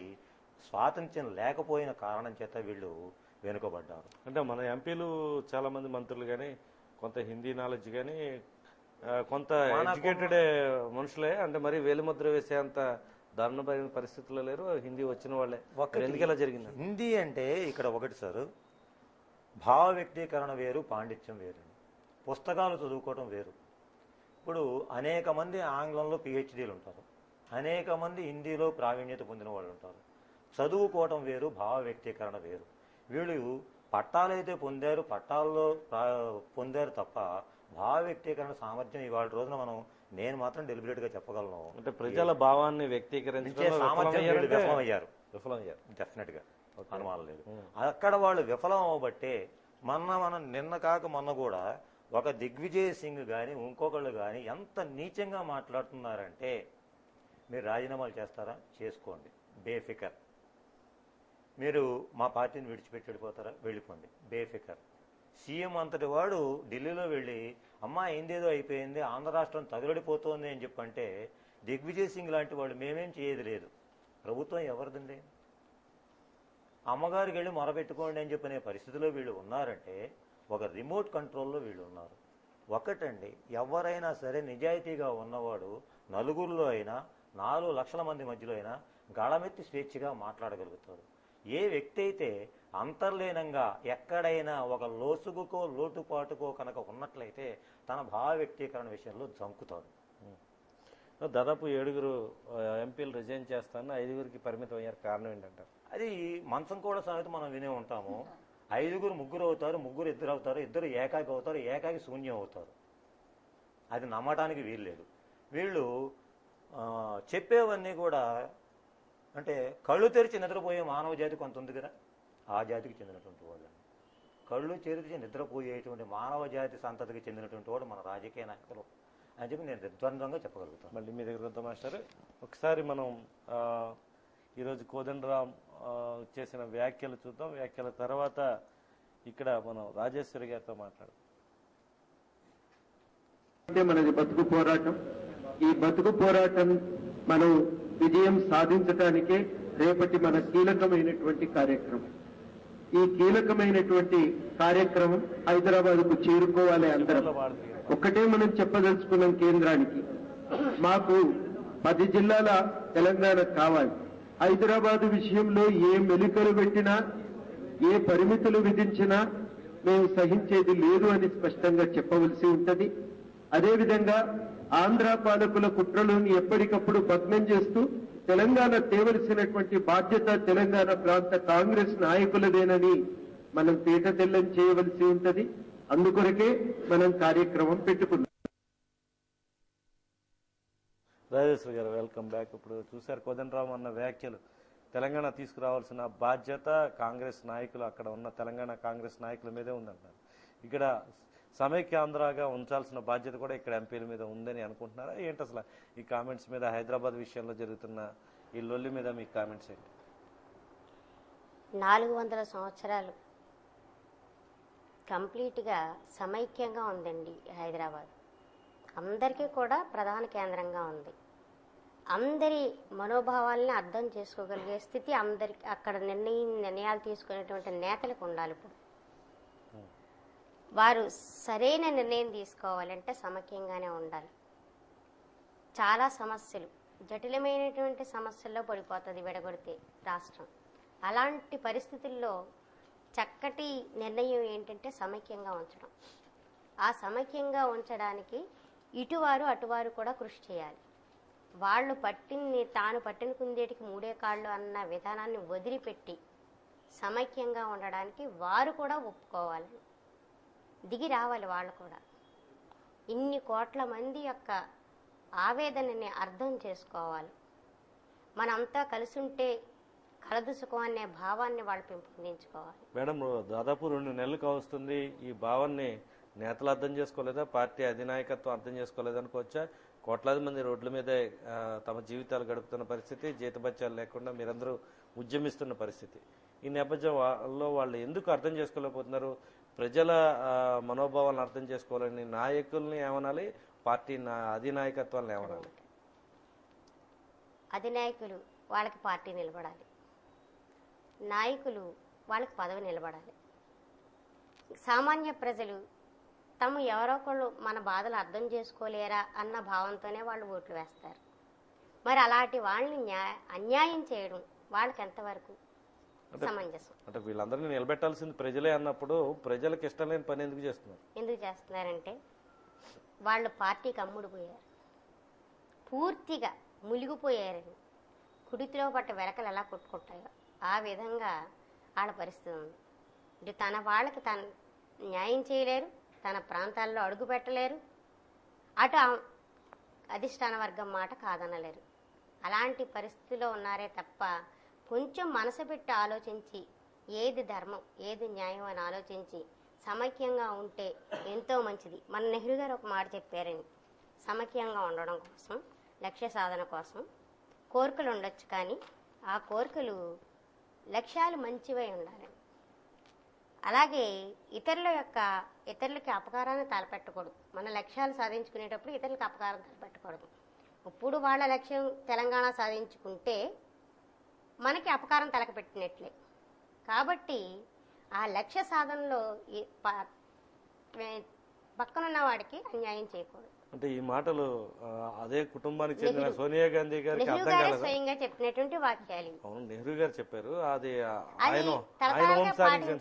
స్వాతంత్ర్యం లేకపోయిన కారణం చేత వీళ్ళు వెనుకబడ్డారు. అంటే మన ఎంపీలు చాలా మంది మంత్రులు కానీ కొంత హిందీ నాలెడ్జ్ కానీ కొంత ఎడ్యుకేటెడ్ మనుషులే, అంటే మరి వేలిముద్ర వేసేంత దారుణమైన పరిస్థితుల్లో లేరు హిందీ వచ్చిన వాళ్ళే. ఎందుకు ఇలా జరిగింది? హిందీ అంటే ఇక్కడ ఒకటి సార్, భావ వ్యక్తీకరణ వేరు, పాండిత్యం వేరు. పుస్తకాలు చదువుకోవడం వేరు. ఇప్పుడు అనేక మంది ఆంగ్లంలో పిహెచ్డీలు ఉంటారు, అనేక మంది హిందీలో ప్రావీణ్యత పొందిన వాళ్ళు ఉంటారు. చదువుకోవటం వేరు, భావ వ్యక్తీకరణ వేరు. వీళ్ళు పట్టాలైతే పొందారు, పట్టాల్లో పొందారు తప్ప భావ వ్యక్తీకరణ సామర్థ్యం ఇవాళ రోజున నేను మాత్రం డెలిబరేట్ గా చెప్పగలను. అంటే ప్రజల భావాన్ని వ్యక్తీకరించే సామర్థ్యం విఫలమయ్యారు. డెఫినెట్ గా అనుమానం లేదు. అక్కడ వాళ్ళు విఫలం అవ్వబట్టే మనం నిన్న కాక మొన్న కూడా ఒక దిగ్విజయ్ సింగ్ కానీ ఇంకొకళ్ళు కానీ ఎంత నీచంగా మాట్లాడుతున్నారంటే, మీరు రాజీనామాలు చేస్తారా చేసుకోండి బేఫికర్, మీరు మా పార్టీని విడిచిపెట్టి వెళ్ళిపోతారా వెళ్ళిపోండి బేఫికర్. సీఎం అంతటి వాడు ఢిల్లీలో వెళ్ళి అమ్మా ఏందేదో అయిపోయింది ఆంధ్ర రాష్ట్రం తగలడిపోతోంది అని చెప్పంటే దిగ్విజయ్ సింగ్ లాంటి వాడు మేమేం చేయదు లేదు, ప్రభుత్వం ఎవరిదండి, అమ్మగారికి వెళ్ళి మొరపెట్టుకోండి అని చెప్పనే పరిస్థితిలో వీళ్ళు ఉన్నారంటే ఒక రిమోట్ కంట్రోల్లో వీళ్ళు ఉన్నారు. ఒకటండి, ఎవరైనా సరే నిజాయితీగా ఉన్నవాడు నలుగురిలో అయినా 4 లక్షల మంది మధ్యలో అయినా గళమెత్తి స్వేచ్ఛగా మాట్లాడగలుగుతాడు. ఏ వ్యక్తి అయితే అంతర్లీనంగా ఎక్కడైనా ఒక లోసుగుకో లోటుపాటుకో కనుక ఉన్నట్లయితే తన భావ వ్యక్తీకరణ విషయంలో జంకుతాడు. దాదాపు 7 ఎంపీలు రిజైన్ చేస్తాను, 5 పరిమితం అయ్యారు. కారణం ఏంటంటారు? అది మంచం కూడా సాగుతూ మనం వినే ఉంటాము. 5 ముగ్గురు అవుతారు, 3 2 అవుతారు, 2 ఏకాకి అవుతారు, ఏకాకి శూన్యం అవుతారు. అది నమ్మటానికి వీల్లేదు. వీళ్ళు చెప్పేవన్నీ కూడా అంటే కళ్ళు తెరిచి నిద్రపోయే మానవ జాతి కొంత ఉంది కదా, ఆ జాతికి చెందినటువంటి వాళ్ళు. కళ్ళు తెరిచి నిద్రపోయేటువంటి మానవ జాతి సంతతికి చెందినటువంటి వాడు మన రాజకీయ నాయకులు అని చెప్పి నేను నిర్ద్వంద్వంగా చెప్పగలుగుతాను. మళ్ళీ మీ దగ్గర వద్దాం మాస్టర్. ఒకసారి మనం ఈరోజు కోదండరాం చేసిన వ్యాఖ్యలు చూద్దాం. వ్యాఖ్యల తర్వాత ఇక్కడ మనం రాజేశ్వరి గారితో మాట్లాడదాం. మనది బతుకు పోరాటం. ఈ బతుకు పోరాటం మనం విజయం సాధించడానికే రేపటి మన కీలకమైనటువంటి కార్యక్రమం. ఈ కీలకమైనటువంటి కార్యక్రమం హైదరాబాద్ కు చేరుకోవాలి అందరం. ఒక్కటే మనం చెప్పదలుచుకున్నాం కేంద్రానికి, మాకు 10 జిల్లాల తెలంగాణ కావాలి. హైదరాబాద్ విషయంలో ఏ మెలికలు పెట్టినా, ఏ పరిమితులు విధించినా మేము సహించేది లేదు అని స్పష్టంగా చెప్పవలసి ఉంటది. అదేవిధంగా ఆంధ్ర పాలకుల కుట్రలను ఎప్పటికప్పుడు భగ్నం చేస్తూ తెలంగాణ తేవలసినటువంటి బాధ్యత తెలంగాణ ప్రాంత కాంగ్రెస్ నాయకులదేనని మనం తేటతెల్లం చేయవలసి ఉంటది. అందుకొరకే మనం కార్యక్రమం పెట్టుకున్నాం. రాజేశ్వరి గారు వెల్కమ్ బ్యాక్. ఇప్పుడు చూశారు కోదండరామ్ అన్న వ్యాఖ్యలు. తెలంగాణ తీసుకురావాల్సిన బాధ్యత కాంగ్రెస్ నాయకులు, అక్కడ ఉన్న తెలంగాణ కాంగ్రెస్ నాయకుల మీదే ఉందంటారు. ఇక్కడ సమైక్యాంధ్రగా ఉంచాల్సిన బాధ్యత కూడా ఇక్కడ ఎంపీల మీద ఉందని అనుకుంటున్నారా ఏంటి? అసలు ఈ కామెంట్స్ మీద, హైదరాబాద్ విషయంలో జరుగుతున్న ఈ లొల్లి మీద మీ కామెంట్స్ ఏంటి? 400 సంవత్సరాలు కంప్లీట్గా సమైక్యంగా ఉందండి హైదరాబాద్. అందరికీ కూడా ప్రధాన కేంద్రంగా ఉంది. అందరి మనోభావాలని అర్థం చేసుకోగలిగే స్థితి అందరికి అక్కడ నిర్ణయాలు తీసుకునేటువంటి నేతలకు ఉండాలి. ఇప్పుడు వారు సరైన నిర్ణయం తీసుకోవాలంటే సమైక్యంగానే ఉండాలి. చాలా సమస్యలు, జటిలమైనటువంటి సమస్యల్లో పడిపోతుంది విడగొడితే రాష్ట్రం. అలాంటి పరిస్థితుల్లో చక్కటి నిర్ణయం ఏంటంటే సమైక్యంగా ఉంచడం. ఆ సమైక్యంగా ఉంచడానికి ఇటువారు అటువారు కూడా కృషి చేయాలి. వాళ్ళు తాను పట్టిన కుందేటికి 3 కాళ్ళు అన్న విధానాన్ని వదిలిపెట్టి సమైక్యంగా ఉండడానికి వారు కూడా ఒప్పుకోవాలి, దిగి రావాలి. వాళ్ళు కూడా ఇన్ని కోట్ల మంది యొక్క ఆవేదనని అర్థం చేసుకోవాలి. మనంతా కలిసి ఉంటే కలదుసుకం అనే భావాన్ని వాళ్ళు పెంపొందించుకోవాలి. మేడం, దాదాపు 2 నెలలు కావస్తుంది. ఈ భావాన్ని నేతలు అర్థం చేసుకోలేదా, పార్టీ అధినాయకత్వం అర్థం చేసుకోలేదనుకోవచ్చా? కోట్లాది మంది రోడ్ల మీదే తమ జీవితాలు గడుపుతున్న పరిస్థితి, జీతభత్యాలు లేకుండా మీరందరూ ఉద్యమిస్తున్న పరిస్థితి. ఈ నేపథ్యంలో వాళ్ళు ఎందుకు అర్థం చేసుకోలేకపోతున్నారు? ప్రజల మనోభావాలను అర్థం చేసుకోవాలని నాయకుల్ని ఏమనాలి, పార్టీ అధినాయకత్వాలను ఏమనాలి? అధినాయకులు వాళ్ళకి పార్టీ నిలబడాలి, నాయకులు వాళ్ళకి పదవి నిలబడాలి. సామాన్య ప్రజలు తమ ఎవరొకళ్ళు మన బాధలు అర్థం చేసుకోలేరా అన్న భావంతోనే వాళ్ళు ఓట్లు వేస్తారు. మరి అలాంటి వాళ్ళని అన్యాయం చేయడం వాళ్ళకి ఎంతవరకు సమంజసం? అంటే వీళ్ళందరినీ నిలబెట్టాల్సింది ప్రజలే అన్నప్పుడు ప్రజలకు ఇష్టం లేని పని ఎందుకు చేస్తున్నారు? ఎందుకు చేస్తున్నారంటే వాళ్ళు పార్టీకి అమ్ముడుపోయారు, పూర్తిగా మునిగిపోయారని. కుడితిలో పట్ట వెలకలు ఎలా కొట్టుకుంటాయో ఆ విధంగా వాళ్ళ పరిస్థితి ఉంది. ఇటు తన వాళ్ళకి తను న్యాయం చేయలేరు, తన ప్రాంతాల్లో అడుగు పెట్టలేరు, అటు అధిష్టాన వర్గం మాట కాదనలేరు. అలాంటి పరిస్థితిలో ఉన్నారే తప్ప కొంచెం మనసు పెట్టి ఆలోచించి ఏది ధర్మం ఏది న్యాయం అని ఆలోచించి సమైక్యంగా ఉంటే ఎంతో మంచిది. మన నెహ్రూ గారు ఒక మాట చెప్పారండి, సమైక్యంగా ఉండడం కోసం, లక్ష్య సాధన కోసం కోరికలు ఉండొచ్చు, కానీ ఆ కోరికలు లక్ష్యాలు మంచివై ఉండాలని. అలాగే ఇతరులకి అపకారాన్ని తలపెట్టకూడదు. మన లక్ష్యాలు సాధించుకునేటప్పుడు ఇతరులకు అపకారం తలపెట్టకూడదు. ఇప్పుడు వాళ్ళ లక్ష్యం తెలంగాణ సాధించుకుంటే మనకి అపకారం తలకపెట్టినట్లే. కాబట్టి ఆ లక్ష్య సాధనలో పక్కనున్న వాడికి అన్యాయం చేయకూడదు. అంటే ఈ మాటలు అదే కుటుంబానికి చెందిన సోనియా గాంధీ గారికి అర్థం కాలేదా? స్వయంగా చెప్పినటువంటి వాక్యాలు. అవును, నెహ్రూ గారు చెప్పారు. అది ఆయన వంశానికి,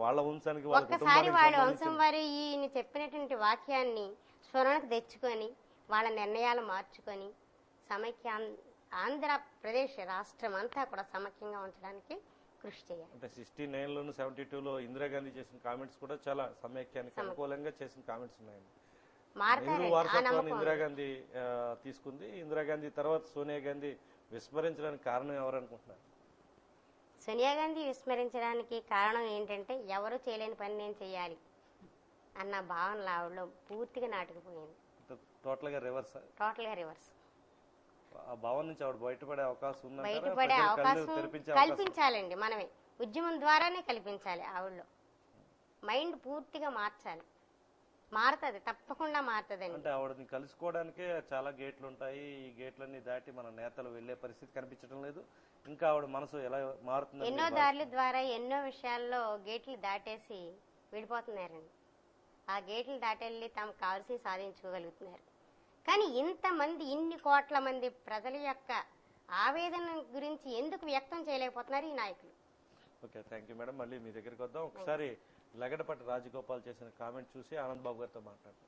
వాళ్ళ వంశానికి, ఒక్కసారి వాళ్ళ వంశం వారు ఈయన చెప్పినటువంటి వాక్యాన్ని స్మరణకు తెచ్చుకొని వాళ్ళ నిర్ణయాలు మార్చుకొని సమైక్య ఆంధ్రప్రదేశ్ రాష్ట్రం అంతా కూడా సమైక్యంగా ఉంచడానికి కృషి చేయాలి. అంటే 69లోను 72లో ఇందిరాగాంధీ చేసిన కామెంట్స్ కూడా చాలా సమైక్యానికి అనుకూలంగా చేసిన కామెంట్స్ ఉన్నాయండి. నెహ్రూ వారసత్వాన్ని ఇందిరాగాంధీ తీసుకుంది. ఇందిరాగాంధీ తర్వాత సోనియా గాంధీ విస్మరించడానికి కారణం ఎవరు అనుకుంటున్నారు? సోనియా గాంధీ విస్మరించడానికి కారణం ఏంటంటే ఎవరు చేయలేని పని నేను చేయాలి అన్న భావన ఆవిడలో పూర్తిగా నాటుకుపోయింది. టోటల్ గా రివర్స్. ఆ భావన నుంచి ఆవిడ బయటపడే అవకాశం ఉంది. బయటపడే అవకాశం కల్పించాలండి మనమే, ఉద్యమం ద్వారానే కల్పించాలి. ఆవిడలో మైండ్ పూర్తిగా మార్చాలి. మారుతుంది, తప్పకుండా మారుతుందండి. అంటే ఆవిడని కలుసుకోవడానికే చాలా గేట్లు ఉంటాయి. ఈ గేట్లన్నీ దాటి మన నేతలు వెళ్లే పరిస్థితి కనిపించడం లేదు. ఇంకా ఆవిడ మనసు ఎలా మారుతుంది? ఎన్నో దారుల ద్వారా ఎన్నో విషయాల్లో గేట్లు దాటేసి విడిపోతున్నారండి. ఆ గేట్లు దాటెళ్ళి తమకు కావాల్సి సాధించుకోగలుగుతున్నారు. కానీ ఇంతమంది ఇన్ని కోట్ల మంది ప్రజల యొక్క ఆవేదన గురించి ఎందుకు వ్యక్తం చేయలేకపోతున్నారు ఈ నాయకులు? Okay, thank you madam. మళ్ళీ మీ దగ్గరికి వద్దాం. ఒకసారి లగడపాటి రాజగోపాల్ చేసిన కామెంట్ చూసి ఆనంద్ బాబు గారితో మాట్లాడతాం.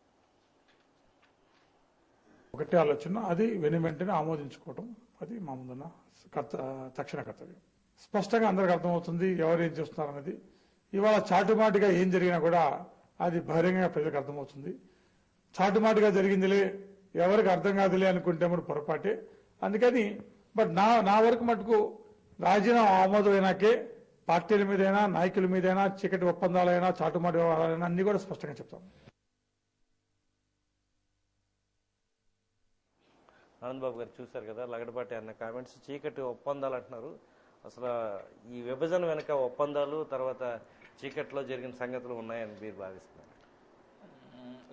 ఒకటే ఆలోచన, అది వెంటనే ఆమోదించుకోవడం, అది మా ముందున్న తక్షణ కర్తవ్యం. స్పష్టంగా అందరికి అర్థమవుతుంది ఎవరేం చేస్తున్నారు అనేది. ఇవాళ చాటుమాటిగా ఏం జరిగినా కూడా అది బహిరంగంగా ప్రజలకు అర్థమవుతుంది. చాటుమాటిగా జరిగిందిలే, ఎవరికి అర్థం కాదులే అనుకుంటే మరి పొరపాటే. అందుకని బట్ నా వరకు మటుకు రాజీనామా ఆమోదమైనాకే పార్టీల మీదైనా నాయకుల మీదైనా చీకటి ఒప్పందాలైనా చాటుమాటి వ్యవహారాలైనా అన్ని కూడా స్పష్టంగా చెప్తాం. ఆనంద్ బాబు గారు చూశారు కదా లగడపాటి అన్న కామెంట్స్. చీకటి ఒప్పందాలు అంటున్నారు. అసలు ఈ విభజన వెనక ఒప్పందాలు తర్వాత చీకట్లో జరిగిన సంగతులు ఉన్నాయని మీరు భావిస్తున్నారు?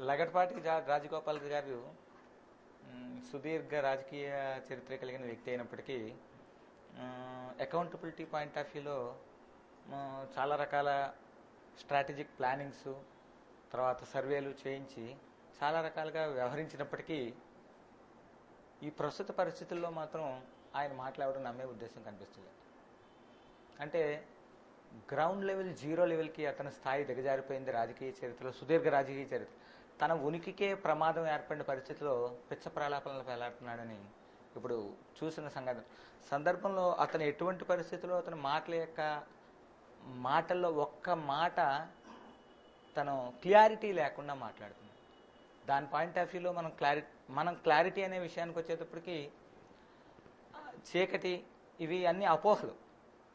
లగడపాటి రాజగోపాల్ గారు సుదీర్ఘ రాజకీయ చరిత్ర కలిగిన వ్యక్తి అయినప్పటికీ అకౌంటబిలిటీ పాయింట్ ఆఫ్ వ్యూలో చాలా రకాల స్ట్రాటజిక్ ప్లానింగ్స్ తర్వాత సర్వేలు చేయించి చాలా రకాలుగా వ్యవహరించినప్పటికీ ఈ ప్రస్తుత పరిస్థితుల్లో మాత్రం ఆయన మాట్లాడడం నమ్మే ఉద్దేశం కనిపిస్తుంది. అంటే గ్రౌండ్ లెవెల్, జీరో లెవెల్కి అతని స్థాయి దిగజారిపోయింది రాజకీయ చరిత్రలో, సుదీర్ఘ రాజకీయ చరిత్ర. తన ఉనికికే ప్రమాదం ఏర్పడిన పరిస్థితిలో పిచ్చ ప్రలాపనలు వెళ్లాడుతున్నాడని ఇప్పుడు చూసిన సందర్భంలో అతను ఎటువంటి పరిస్థితుల్లో అతని మాటల్లో ఒక్క మాట తను క్లారిటీ లేకుండా మాట్లాడుతున్నాడు. దాని పాయింట్ ఆఫ్ వ్యూలో మనం క్లారిటీ అనే విషయానికి వచ్చేటప్పటికి చీకటి ఇవి అన్ని అపోహలు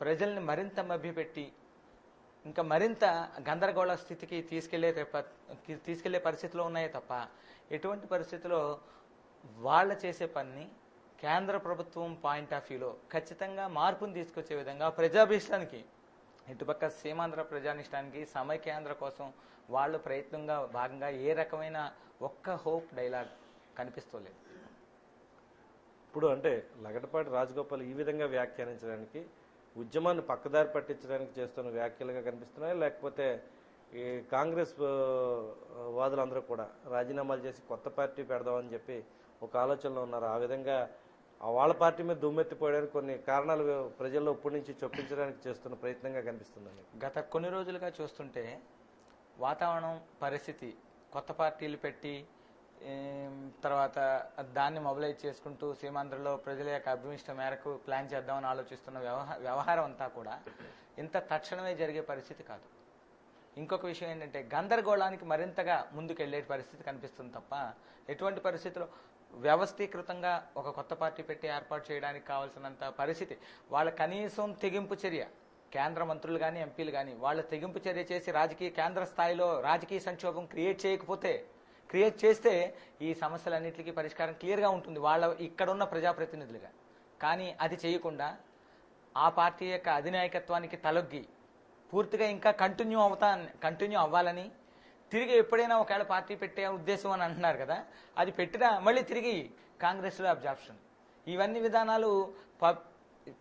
ప్రజల్ని మరింత మభ్యపెట్టి ఇంకా మరింత గందరగోళ స్థితికి తీసుకెళ్లే పరిస్థితిలో ఉన్నాయే తప్ప ఎటువంటి పరిస్థితిలో వాళ్ళ చేసే పని కేంద్ర ప్రభుత్వం పాయింట్ ఆఫ్ వ్యూలో ఖచ్చితంగా మార్పును తీసుకొచ్చే విధంగా ప్రజాభిష్టానికి ఇటుపక్క సీమాంధ్ర ప్రజానిష్టానికి సమైక్యాంధ్ర కోసం వాళ్ళు ప్రయత్నంగా భాగంగా ఏ రకమైన ఒక్క హోప్ డైలాగ్ కనిపిస్తోలేదు. ఇప్పుడు అంటే లగడపాటి రాజగోపాల్ ఈ విధంగా వ్యాఖ్యానించడానికి ఉద్యమాన్ని పక్కదారి పట్టించడానికి చేస్తున్న వ్యాఖ్యలుగా కనిపిస్తున్నాయి, లేకపోతే ఈ కాంగ్రెస్ వాదులందరూ కూడా రాజీనామాలు చేసి కొత్త పార్టీ పెడదామని చెప్పి ఒక ఆలోచనలో ఉన్నారు. ఆ విధంగా వాళ్ళ పార్టీ మీద దుమ్మెత్తిపోయడానికి కొన్ని కారణాలు ప్రజల్లో ఇప్పటి నుంచి చొప్పించడానికి చేస్తున్న ప్రయత్నంగా కనిపిస్తుందండి. గత కొన్ని రోజులుగా చూస్తుంటే వాతావరణం పరిస్థితి కొత్త పార్టీలు పెట్టి తర్వాత దాన్ని మొబిలైజ్ చేసుకుంటూ సీమాంధ్రలో ప్రజల యొక్క అభిష్టం మేరకు ప్లాన్ చేద్దామని ఆలోచిస్తున్న వ్యవహారం అంతా కూడా ఇంత తక్షణమే జరిగే పరిస్థితి కాదు. ఇంకొక విషయం ఏంటంటే గందరగోళానికి మరింతగా ముందుకెళ్లే పరిస్థితి కనిపిస్తుంది తప్ప ఎటువంటి పరిస్థితిలో వ్యవస్థీకృతంగా ఒక కొత్త పార్టీ పెట్టి ఏర్పాటు చేయడానికి కావాల్సినంత పరిస్థితి వాళ్ళ కనీసం తెగింపు చర్య కేంద్ర మంత్రులు కానీ ఎంపీలు కానీ వాళ్ళ తెగింపు చర్య చేసి కేంద్ర స్థాయిలో రాజకీయ సంక్షోభం క్రియేట్ చేస్తే ఈ సమస్యలన్నింటికి పరిష్కారం క్లియర్గా ఉంటుంది వాళ్ళ ఇక్కడున్న ప్రజాప్రతినిధులుగా. కానీ అది చేయకుండా ఆ పార్టీ యొక్క అధినాయకత్వానికి తలొగ్గి పూర్తిగా ఇంకా కంటిన్యూ అవ్వాలని తిరిగి ఎప్పుడైనా ఒకవేళ పార్టీ పెట్టే ఉద్దేశం అని అంటున్నారు కదా, అది పెట్టినా మళ్ళీ తిరిగి కాంగ్రెస్లో అబ్జార్ప్షన్. ఇవన్నీ విధానాలు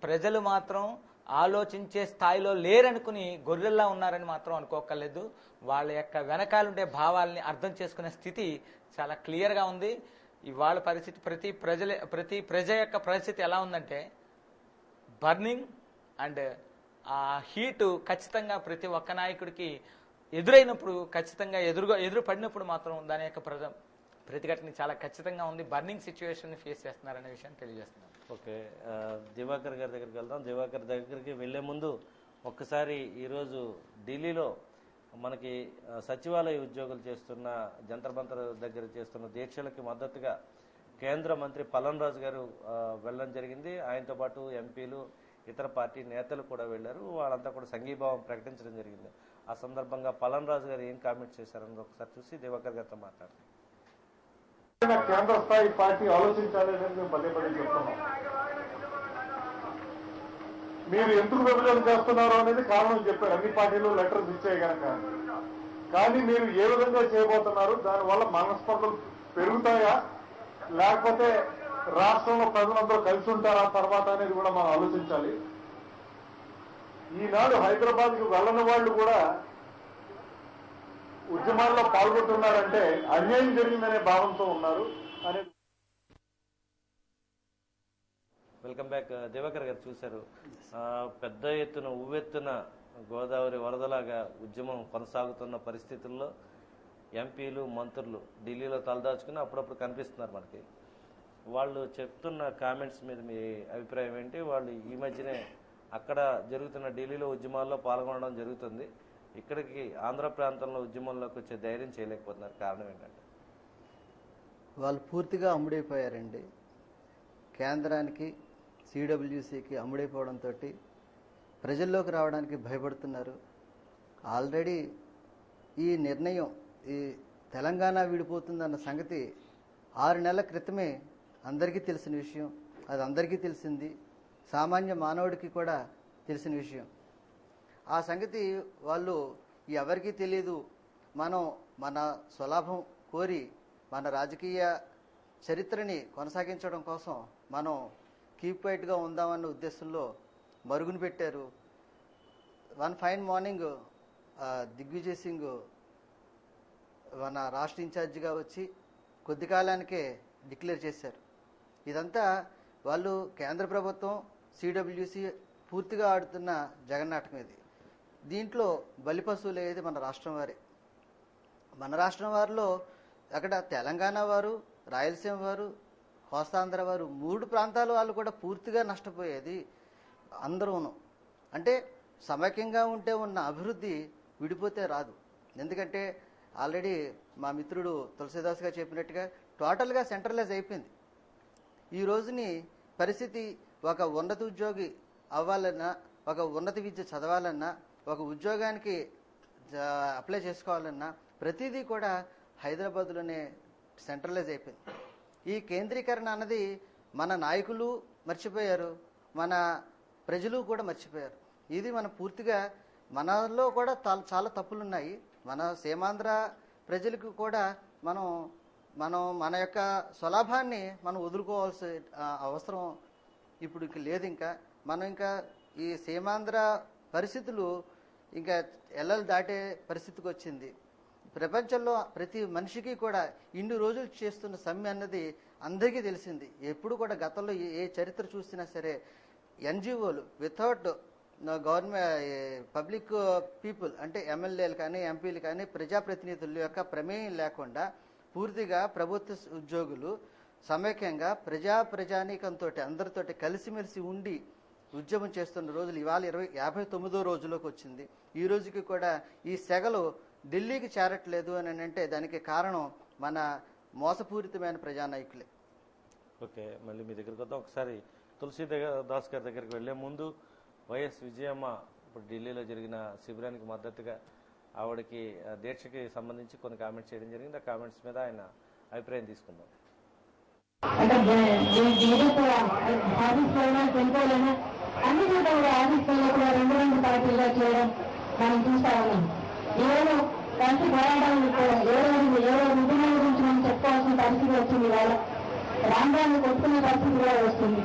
ప్రజలు మాత్రం ఆలోచించే స్థాయిలో లేరనుకుని గొర్రెల్లా ఉన్నారని మాత్రం అనుకోకర్లేదు. వాళ్ళ యొక్క వెనకాలండే భావాల్ని అర్థం చేసుకునే స్థితి చాలా క్లియర్గా ఉంది. ఇవాళ పరిస్థితి ప్రతి ప్రజ యొక్క పరిస్థితి ఎలా ఉందంటే బర్నింగ్ అండ్ ఆ హీటు ఖచ్చితంగా ప్రతి ఒక్క నాయకుడికి ఎదురైనప్పుడు ఖచ్చితంగా ఎదురు పడినప్పుడు మాత్రం దాని యొక్క ప్రతిఘటన చాలా ఖచ్చితంగా ఉంది. బర్నింగ్ సిచ్యువేషన్ ఫేస్ చేస్తున్నారనే విషయాన్ని తెలియజేస్తున్నారు. ఓకే, దివాకర్ గారి దగ్గరికి వెళ్దాం. దివాకర్ దగ్గరికి వెళ్లే ముందు ఒక్కసారి ఈరోజు ఢిల్లీలో మనకి సచివాలయ ఉద్యోగులు చేస్తున్న జంతర్ మంతర్ దగ్గర చేస్తున్న దీక్షలకి మద్దతుగా కేంద్ర మంత్రి పల్లన్ రాజు గారు వెళ్ళడం జరిగింది. ఆయనతో పాటు ఎంపీలు ఇతర పార్టీ నేతలు కూడా వెళ్లారు. వాళ్ళంతా కూడా సంఘీభావం ప్రకటించడం జరిగింది. ఆ సందర్భంగా పల్లన్ రాజు గారు ఏం కామెంట్ చేశారని ఒకసారి చూసి దివాకర్ గారితో మాట్లాడతారు. కేంద్ర స్థాయి పార్టీ ఆలోచించాలి అని మేము పదే పదే చెప్తున్నాం. మీరు ఎందుకు విభజన చేస్తున్నారు అనేది కారణం చెప్పారు, అన్ని పార్టీలు లెటర్స్ ఇచ్చాయి కనుక. కానీ మీరు ఏ విధంగా చేయబోతున్నారు, దానివల్ల మనస్పర్ధలు పెరుగుతాయా లేకపోతే రాష్ట్రంలో ప్రజలందరూ కలిసి ఉంటారా తర్వాత అనేది కూడా మనం ఆలోచించాలి. ఈనాడు హైదరాబాద్కి వెళ్ళని వాళ్ళు కూడా ఉద్యమాల్లో పాల్గొంటున్నారంటే అన్యాయం జరిగిందనే భావంతో ఉన్నారు అనేది. Welcome back. దివాకర్ గారు చూశారు, పెద్ద ఎత్తున ఉవ్వెత్తున గోదావరి వరదలాగా ఉద్యమం కొనసాగుతున్న పరిస్థితుల్లో ఎంపీలు మంత్రులు ఢిల్లీలో తలదాచుకుని అప్పుడప్పుడు కనిపిస్తున్నారు మనకి. వాళ్ళు చెప్తున్న కామెంట్స్ మీద మీ అభిప్రాయం ఏంటి? వాళ్ళు ఈ మధ్యనే అక్కడ జరుగుతున్న ఢిల్లీలో ఉద్యమాల్లో పాల్గొనడం జరుగుతుంది, ఇక్కడికి ఆంధ్ర ప్రాంతంలో ఉద్యమంలోకి వచ్చే ధైర్యం చేయలేకపోతున్నారు, కారణం ఏంటంటే? వాళ్ళు పూర్తిగా అమ్ముడైపోయారండి. కేంద్రానికి సిడబ్ల్యూసికి అమ్ముడైపోవడంతో ప్రజల్లోకి రావడానికి భయపడుతున్నారు. ఆల్రెడీ ఈ నిర్ణయం, ఈ తెలంగాణ విడిపోతుందన్న సంగతి 6 నెలల క్రితమే అందరికీ తెలిసిన విషయం. అది అందరికీ తెలిసింది, సామాన్య మానవుడికి కూడా తెలిసిన విషయం. ఆ సంగతి వాళ్ళు ఎవరికీ తెలియదు. మనం మన స్వలాభం కోరి మన రాజకీయ చరిత్రని కొనసాగించడం కోసం మనం కీప్ క్వైట్గా ఉందామన్న ఉద్దేశంలో మరుగున పెట్టారు. One fine morning Digvijay Singh మన రాష్ట్ర ఇన్ఛార్జిగా వచ్చి కొద్ది కాలానికే డిక్లేర్ చేశారు. ఇదంతా వాళ్ళు కేంద్ర ప్రభుత్వం సిడబ్ల్యూసి పూర్తిగా ఆడుతున్న జగన్నాటకం ఇది. దీంట్లో బలిపశువులు అయ్యేది మన రాష్ట్రం వారే. మన రాష్ట్రం వారిలో అక్కడ తెలంగాణ వారు, రాయలసీమ వారు, కోస్తాంధ్ర వారు 3 ప్రాంతాల వాళ్ళు కూడా పూర్తిగా నష్టపోయేది అందరూను. అంటే సమైక్యంగా ఉంటే ఉన్న అభివృద్ధి విడిపోతే రాదు. ఎందుకంటే ఆల్రెడీ మా మిత్రుడు తులసిదాస్ గారు చెప్పినట్టుగా టోటల్గా సెంట్రలైజ్ అయిపోయింది. ఈ రోజుని పరిస్థితి ఒక ఉన్నత ఉద్యోగి అవ్వాలన్నా, ఒక ఉన్నత విద్య చదవాలన్నా, ఒక ఉద్యోగానికి అప్లై చేసుకోవాలన్నా ప్రతిదీ కూడా హైదరాబాద్లోనే సెంట్రలైజ్ అయిపోయింది. ఈ కేంద్రీకరణ అన్నది మన నాయకులు మర్చిపోయారు, మన ప్రజలు కూడా మర్చిపోయారు. ఇది మన పూర్తిగా మనలో కూడా చాలా తప్పులు ఉన్నాయి. మన సీమాంధ్ర ప్రజలకు కూడా మనం మన యొక్క స్వలాభాన్ని మనం వదులుకోవాల్సిన అవసరం ఇప్పుడు లేదు. మనం ఇంకా ఈ సీమాంధ్ర పరిస్థితులు ఇంకా ఎల్లలు దాటే పరిస్థితికి వచ్చింది. ప్రపంచంలో ప్రతి మనిషికి కూడా ఇన్ని రోజులు చేస్తున్న సమ్మె అన్నది అందరికీ తెలిసింది. ఎప్పుడు కూడా గతంలో ఏ చరిత్ర చూసినా సరే ఎన్జిఓలు వితౌట్ గవర్నమెంట్ పబ్లిక్ పీపుల్ అంటే ఎమ్మెల్యేలు కానీ ఎంపీలు కానీ ప్రజాప్రతినిధుల యొక్క ప్రమేయం లేకుండా పూర్తిగా ప్రభుత్వ ఉద్యోగులు సమైక్యంగా ప్రజానీకంతో అందరితోటి కలిసిమెలిసి ఉండి ఉద్యమం చేస్తున్న రోజులు ఇవాళ 59వ రోజులోకి వచ్చింది. ఈ రోజుకి కూడా ఈ సెగలు ఢిల్లీకి చేరట్లేదు అని అంటే దానికి కారణం మన మోసపూరితమైన ప్రజానాయకులే. ఓకే, మళ్ళీ మీ దగ్గరికి వద్దాం. ఒకసారి తులసి దాస్ గారి దగ్గరికి వెళ్లే ముందు వైఎస్ విజయమ్మ ఇప్పుడు ఢిల్లీలో జరిగిన శిబిరానికి మద్దతుగా ఆవిడకి దీక్షకి సంబంధించి కొన్ని కామెంట్స్ చేయడం జరిగింది. ఆ కామెంట్స్ మీద ఆయన అభిప్రాయం తీసుకుందాం. అంటే చనిపోలేము అన్ని చోట్ల కూడా ఆఫీసుల్లో కూడా 2 పార్టీలుగా చేయడం మనం చూస్తా ఉన్నాం. ఏదో కలిసి పోరాటాలు ఏ రోజు ఉద్యమం గురించి మనం చెప్పుకోవాల్సిన పరిస్థితి వచ్చింది. ఇవాళ రాంధ్రాన్ని కొట్టుకునే పరిస్థితి కూడా వస్తుంది.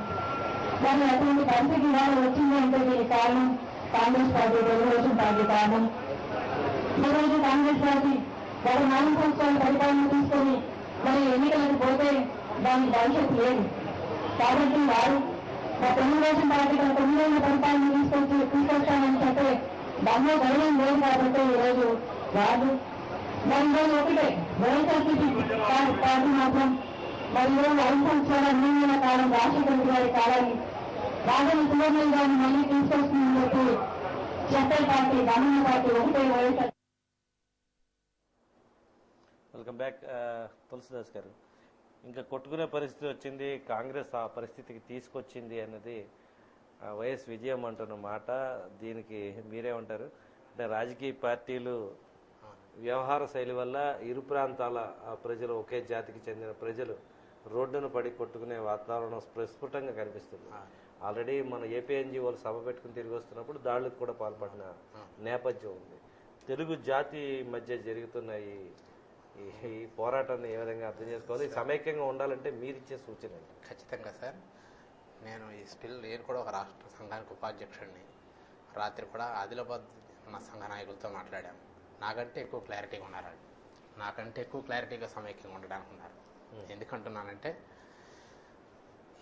కానీ అటువంటి పరిస్థితి ఇవాళ వచ్చింది అంటే దీనికి కారణం కాంగ్రెస్ పార్టీ, తెలుగుదేశం పార్టీ కారణం. ఈరోజు కాంగ్రెస్ పార్టీ గత 4 సంవత్సరాల పరిపాలన తీసుకొని మరి ఎన్నికలకు పోతే దానికి భవిష్యత్తు లేదు. కాబట్టి వారు తెలుగుదేశం పార్టీ 9 ఏళ్ల పరిపాలన తీసుకొచ్చామని చెప్పే దానిలో ధైర్యం లేదు. కాబట్టి ఈరోజు వారు మరి ఈరోజు ఒకటే వైఎస్ఆర్సీపీ పార్టీ మాత్రం మరి ఈరోజు 5 సంవత్సరాల 3 నెలల కాలం రాజశేఖర గారి కాలాన్ని రాజన్న సువర్ణయ్య గారిని మళ్ళీ తీసుకొస్తుందని చెప్పి చెప్పే పార్టీ గమన పార్టీ ఒకటే వైఎస్ఆర్. Welcome back. తులసిదాస్ గారు, ఇంకా కొట్టుకునే పరిస్థితి వచ్చింది, కాంగ్రెస్ ఆ పరిస్థితికి తీసుకొచ్చింది అన్నది వైఎస్ విజయం అంటున్న మాట. దీనికి మీరేమంటారు? అంటే రాజకీయ పార్టీలు వ్యవహార శైలి వల్ల ఇరు ప్రాంతాల ప్రజలు, ఒకే జాతికి చెందిన ప్రజలు రోడ్డును పడి కొట్టుకునే వాతావరణం ప్రస్ఫుటంగా కనిపిస్తుంది. ఆల్రెడీ మన ఏపీఎన్జీ వాళ్ళు సభ పెట్టుకుని తిరిగి వస్తున్నప్పుడు దాడులకు కూడా పాల్పడిన నేపథ్యం ఉంది. తెలుగు జాతి మధ్య జరుగుతున్న ఈ పోరాటాన్ని ఏ విధంగా అర్థం చేసుకోవాలి? సమైక్యంగా ఉండాలంటే మీరిచ్చే సూచన? ఖచ్చితంగా సార్, నేను కూడా ఒక రాష్ట్ర సంఘానికి ఉపాధ్యక్షుడిని. రాత్రి కూడా ఆదిలాబాద్ ఉన్న సంఘ నాయకులతో మాట్లాడాను. నాకంటే ఎక్కువ క్లారిటీగా ఉన్నారు వాళ్ళు. నాకంటే ఎక్కువ క్లారిటీగా సమైక్యంగా ఉండడానికి ఉన్నారు. ఎందుకంటున్నానంటే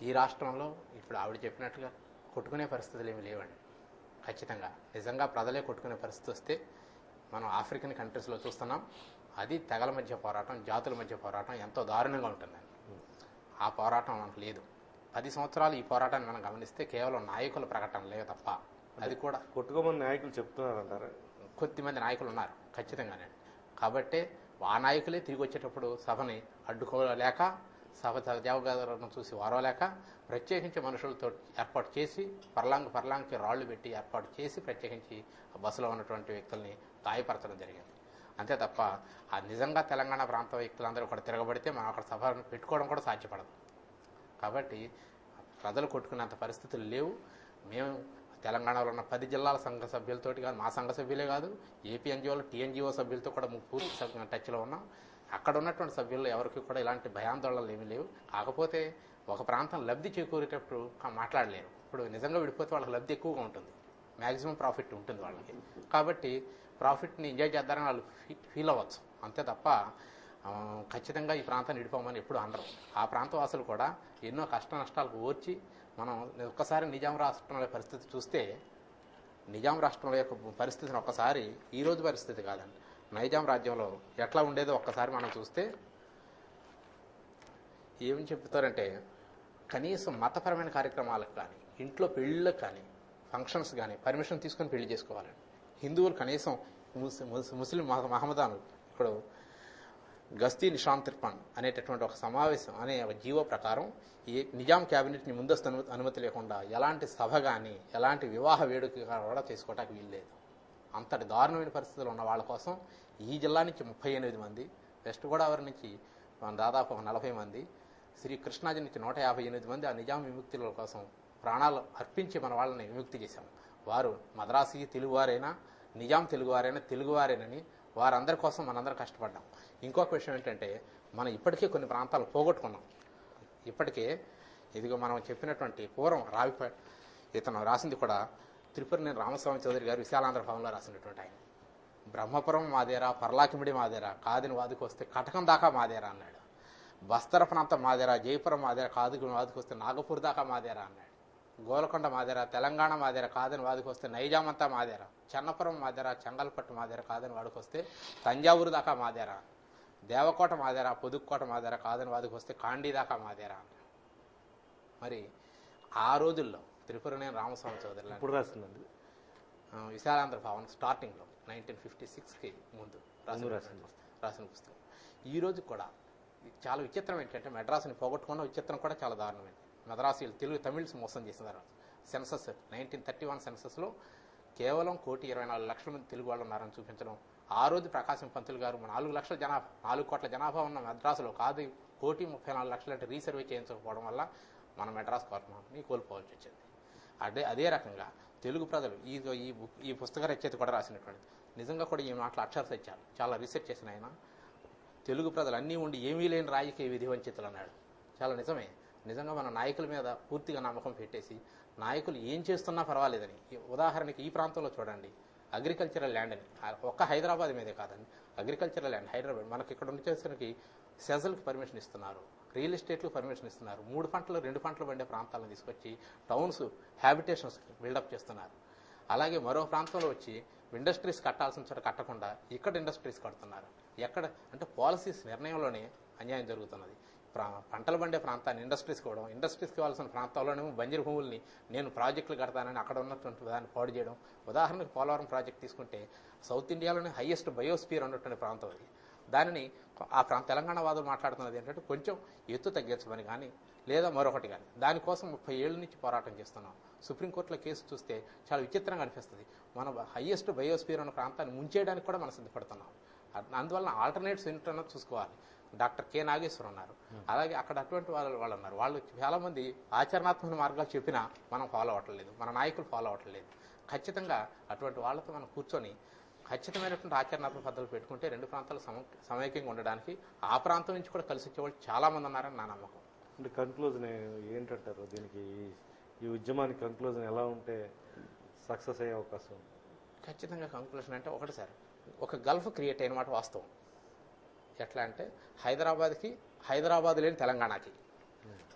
ఈ రాష్ట్రంలో ఇప్పుడు ఆవిడ చెప్పినట్టుగా కొట్టుకునే పరిస్థితులు ఏమి లేవండి. ఖచ్చితంగా నిజంగా ప్రజలే కొట్టుకునే పరిస్థితి వస్తే మనం ఆఫ్రికన్ కంట్రీస్లో చూస్తున్నాం. అది తెగల మధ్య పోరాటం, జాతుల మధ్య పోరాటం ఎంతో దారుణంగా ఉంటుందండి. ఆ పోరాటం మనకు లేదు. 10 సంవత్సరాలు ఈ పోరాటాన్ని మనం గమనిస్తే కేవలం నాయకుల ప్రకటన లేదు తప్ప, అది కూడా కొట్టుకోమని నాయకులు చెప్తున్నారంటారా? కొద్దిమంది నాయకులు ఉన్నారు ఖచ్చితంగానే. కాబట్టే ఆ నాయకులే తిరిగి వచ్చేటప్పుడు సభని అడ్డుకోలేక, సభ జవగాదరను చూసి వారవలేక ప్రత్యేకించి మనుషులతో ఏర్పాటు చేసి పర్లాంగ్కి రాళ్లు పెట్టి ఏర్పాటు చేసి ప్రత్యేకించి ఆ బస్సులో ఉన్నటువంటి వ్యక్తుల్ని గాయపరచడం జరిగింది. అంతే తప్ప ఆ నిజంగా తెలంగాణ ప్రాంత వ్యక్తులందరూ కూడా తిరగబడితే మనం అక్కడ సభ పెట్టుకోవడం కూడా సాధ్యపడదు. కాబట్టి ప్రజలు కొట్టుకునేంత పరిస్థితులు లేవు. మేము తెలంగాణలో ఉన్న 10 జిల్లాల సంఘ సభ్యులతోటి కాదు, మా సంఘ సభ్యులే కాదు, ఏపీ ఎన్జిఓలు, టీఎన్జిఓ సభ్యులతో కూడా పూర్తి టచ్లో ఉన్నాం. అక్కడ ఉన్నటువంటి సభ్యులు ఎవరికి కూడా ఇలాంటి భయాందోళనలు ఏమీ లేవు. కాకపోతే ఒక ప్రాంతం లబ్ధి చేకూరేటప్పుడు మాట్లాడలేరు. ఇప్పుడు నిజంగా విడిపోతే వాళ్ళకి లబ్ధి ఎక్కువగా ఉంటుంది, మ్యాక్సిమం ప్రాఫిట్ ఉంటుంది వాళ్ళకి. కాబట్టి ప్రాఫిట్ని ఎంజాయ్ చేద్దారని వాళ్ళు ఫీల్ అవ్వచ్చు. అంతే తప్ప ఖచ్చితంగా ఈ ప్రాంతాన్ని విడిపోమని ఎప్పుడు అనరు. ఆ ప్రాంత వాసులు కూడా ఎన్నో కష్ట నష్టాలకు ఓర్చి, మనం ఒక్కసారి నిజాం రాష్ట్రంలో పరిస్థితి చూస్తే, నిజాం రాష్ట్రంలో యొక్క పరిస్థితిని ఒక్కసారి ఈ రోజు పరిస్థితి కాదండి, నైజాం రాజ్యంలో ఎట్లా ఉండేదో ఒక్కసారి మనం చూస్తే ఏమని చెప్తారంటే, కనీసం మతపరమైన కార్యక్రమాలకు కానీ, ఇంట్లో పెళ్ళిళ్ళకి కానీ, ఫంక్షన్స్ కానీ పర్మిషన్ తీసుకొని పెళ్లి చేసుకోవాలండి. హిందువులు కనీసం ముస్లిం మహమ్మదాను ఇప్పుడు గస్తీ నిషాన్ తిర్పన్ అనేటటువంటి ఒక సమావేశం అనే ఒక జీవో ప్రకారం ఈ నిజాం క్యాబినెట్ని ముందస్తు అనుమతి లేకుండా ఎలాంటి సభ కానీ, ఎలాంటి వివాహ వేడుక కూడా చేసుకోవడానికి వీల్లేదు. అంతటి దారుణమైన పరిస్థితులు ఉన్న వాళ్ళ కోసం ఈ జిల్లా నుంచి 38 మంది, వెస్ట్ గోదావరి నుంచి దాదాపు 40 మంది, శ్రీ కృష్ణాజీ నుంచి 158 మంది ఆ నిజాం విముక్తుల కోసం ప్రాణాలు అర్పించి మన వాళ్ళని విముక్తి చేశాం. వారు మద్రాసీ తెలుగువారైనా, నిజాం తెలుగువారేనని వారందరి కోసం మనందరం కష్టపడ్డాం. ఇంకొక విషయం ఏంటంటే, మనం ఇప్పటికే కొన్ని ప్రాంతాలు పోగొట్టుకున్నాం. ఇప్పటికే ఇదిగో మనం చెప్పినటువంటి పూర్వం రావిపేట ఇతను రాసింది కూడా త్రిపురనేని రామస్వామి చౌదరి గారు విశాలాంధ్ర భవన్లో రాసినటువంటి ఆయన. బ్రహ్మపురం మాదేరా, పర్లాకిమిడి మాదేరా, కాదిని వాదికి వస్తే కటకం దాకా మాదేరా అన్నాడు. బస్తర ప్రాంతం మాదేరా, జయపురం మాదేరా, కాదిని వాదికి వస్తే నాగపూర్ దాకా మాదేరా అన్నాడు. గోలకొండ మాదేరా, తెలంగాణ మాదేరా, కాదని వాదికి వస్తే నైజాం అంతా మాదేరా, చెన్నపురం మాదేరా, చెంగల్పట్టు మాదేరా, కాదని వాడికి వస్తే తంజావూరు దాకా మాదేరా, దేవకోట మాదేరా, పొదుక్కోట మాదేరా, కాదని వాదికి వస్తే కాండీ దాకా మాదేరా. మరి ఆ రోజుల్లో త్రిపురనేని రామస్వామి చౌదరి ఇప్పుడు రాసిందండి విశాలాంధ్ర భవన్ స్టార్టింగ్లో 1956కి ముందు రాసిన పుస్తకం. ఈ రోజు కూడా చాలా విచిత్రం ఏంటంటే, మెడ్రాస్ని పోగొట్టుకున్న విచిత్రం కూడా చాలా దారుణమైంది. మద్రాసీలు తమిళ్ మోసం చేసిన తర్వాత సెన్సస్ 1931 సెన్సస్లో కేవలం 1,24,00,000 మంది తెలుగు వాళ్ళు ఉన్నారని చూపించడం. ఆ రోజు ప్రకాశం పంతులు గారు 4 కోట్ల జనాభా ఉన్న మద్రాసులో కాదు 1,34,00,000 అంటే రీసర్వే చేయించకపోవడం వల్ల మన మెడ్రాస్ గవర్నమెంట్ని కోల్పోవాల్సి వచ్చింది. అదే రకంగా తెలుగు ప్రజలు ఈ పుస్తక రచయిత కూడా రాసినటువంటిది. నిజంగా కూడా ఈ మాటలు అక్షర సత్యాలు చాలా రీసెర్చ్ చేసిన ఆయన. తెలుగు ప్రజలు అన్నీ ఉండి ఏమీ లేని రాజకీయ విధి వంచితులు అన్నాడు. చాలా నిజమే. నిజంగా మన నాయకుల మీద పూర్తిగా నమ్మకం పెట్టేసి నాయకులు ఏం చేస్తున్నా పర్వాలేదని, ఉదాహరణకి ఈ ప్రాంతంలో చూడండి, అగ్రికల్చరల్ ల్యాండ్ అని ఒక్క హైదరాబాద్ మీదే కాదండి, అగ్రికల్చరల్ ల్యాండ్ హైదరాబాద్ మనకి ఇక్కడ వచ్చేసరికి సెజల్కి పర్మిషన్ ఇస్తున్నారు, రియల్ ఎస్టేట్లకు పర్మిషన్ ఇస్తున్నారు, 2 పంటలు పండే ప్రాంతాలను తీసుకొచ్చి టౌన్స్ హ్యాబిటేషన్స్ బిల్డప్ చేస్తున్నారు. అలాగే మరో ప్రాంతంలో వచ్చి ఇండస్ట్రీస్ కట్టాల్సిన చోట కట్టకుండా ఇక్కడ ఇండస్ట్రీస్ కడుతున్నారు. ఎక్కడ అంటే పాలసీస్ నిర్ణయంలోనే అన్యాయం జరుగుతున్నది. పంటలు పండే ప్రాంతాన్ని ఇండస్ట్రీస్కి ఇవ్వడం, ఇండస్ట్రీస్కి ఇవ్వాల్సిన ప్రాంతాల్లోనేమో బంజరు భూముల్ని నేను ప్రాజెక్టులు కడతానని అక్కడ ఉన్నటువంటి దాన్ని పాడు చేయడం. ఉదాహరణకు పోలవరం ప్రాజెక్ట్ తీసుకుంటే సౌత్ ఇండియాలోనే హైయెస్ట్ బయోస్ఫియర్ ఉన్నటువంటి ప్రాంతం అది. దానిని ఆ తెలంగాణ వాదులు మాట్లాడుతున్నది ఏంటంటే కొంచెం ఎత్తు తగ్గించమని కానీ లేదా మరొకటి కానీ. దానికోసం 30 ఏళ్ళ నుంచి పోరాటం చేస్తున్నాం. సుప్రీంకోర్టులో కేసు చూస్తే చాలా విచిత్రంగా అనిపిస్తుంది. మన హైయెస్ట్ బయోస్ఫియర్ ఉన్న ప్రాంతాన్ని ముంచేయడానికి కూడా మనం సిద్ధపడుతున్నాం. అందువల్ల ఆల్టర్నేట్స్ ఏంటన్నా చూసుకోవాలి. డాక్టర్ కె నాగేశ్వరం ఉన్నారు, అలాగే అక్కడ అటువంటి వాళ్ళు ఉన్నారు. వాళ్ళు చాలామంది ఆచరణాత్మక మార్గాలు చెప్పినా మనం ఫాలో అవ్వట్లేదు, మన నాయకులు ఫాలో అవ్వట్లేదు. ఖచ్చితంగా అటువంటి వాళ్ళతో మనం కూర్చొని ఖచ్చితమైనటువంటి ఆచరణాత్మక పద్ధతులు పెట్టుకుంటే 2 ప్రాంతాలు సమైక్యంగా ఉండడానికి ఆ ప్రాంతం నుంచి కూడా కలిసి వచ్చేవాళ్ళు చాలామంది ఉన్నారని నా నమ్మకం. అంటే కన్క్లూజన్ ఏంటంటారు దీనికి? ఈ ఉద్యమానికి కన్క్లూజన్ ఎలా ఉంటే సక్సెస్ అయ్యే అవకాశం? ఖచ్చితంగా కన్క్లూజన్ అంటే ఒకటి సార్, ఒక గల్ఫ్ క్రియేట్ అయిన మాట వాస్తవం. ఎట్లా అంటే హైదరాబాద్ లేని తెలంగాణకి,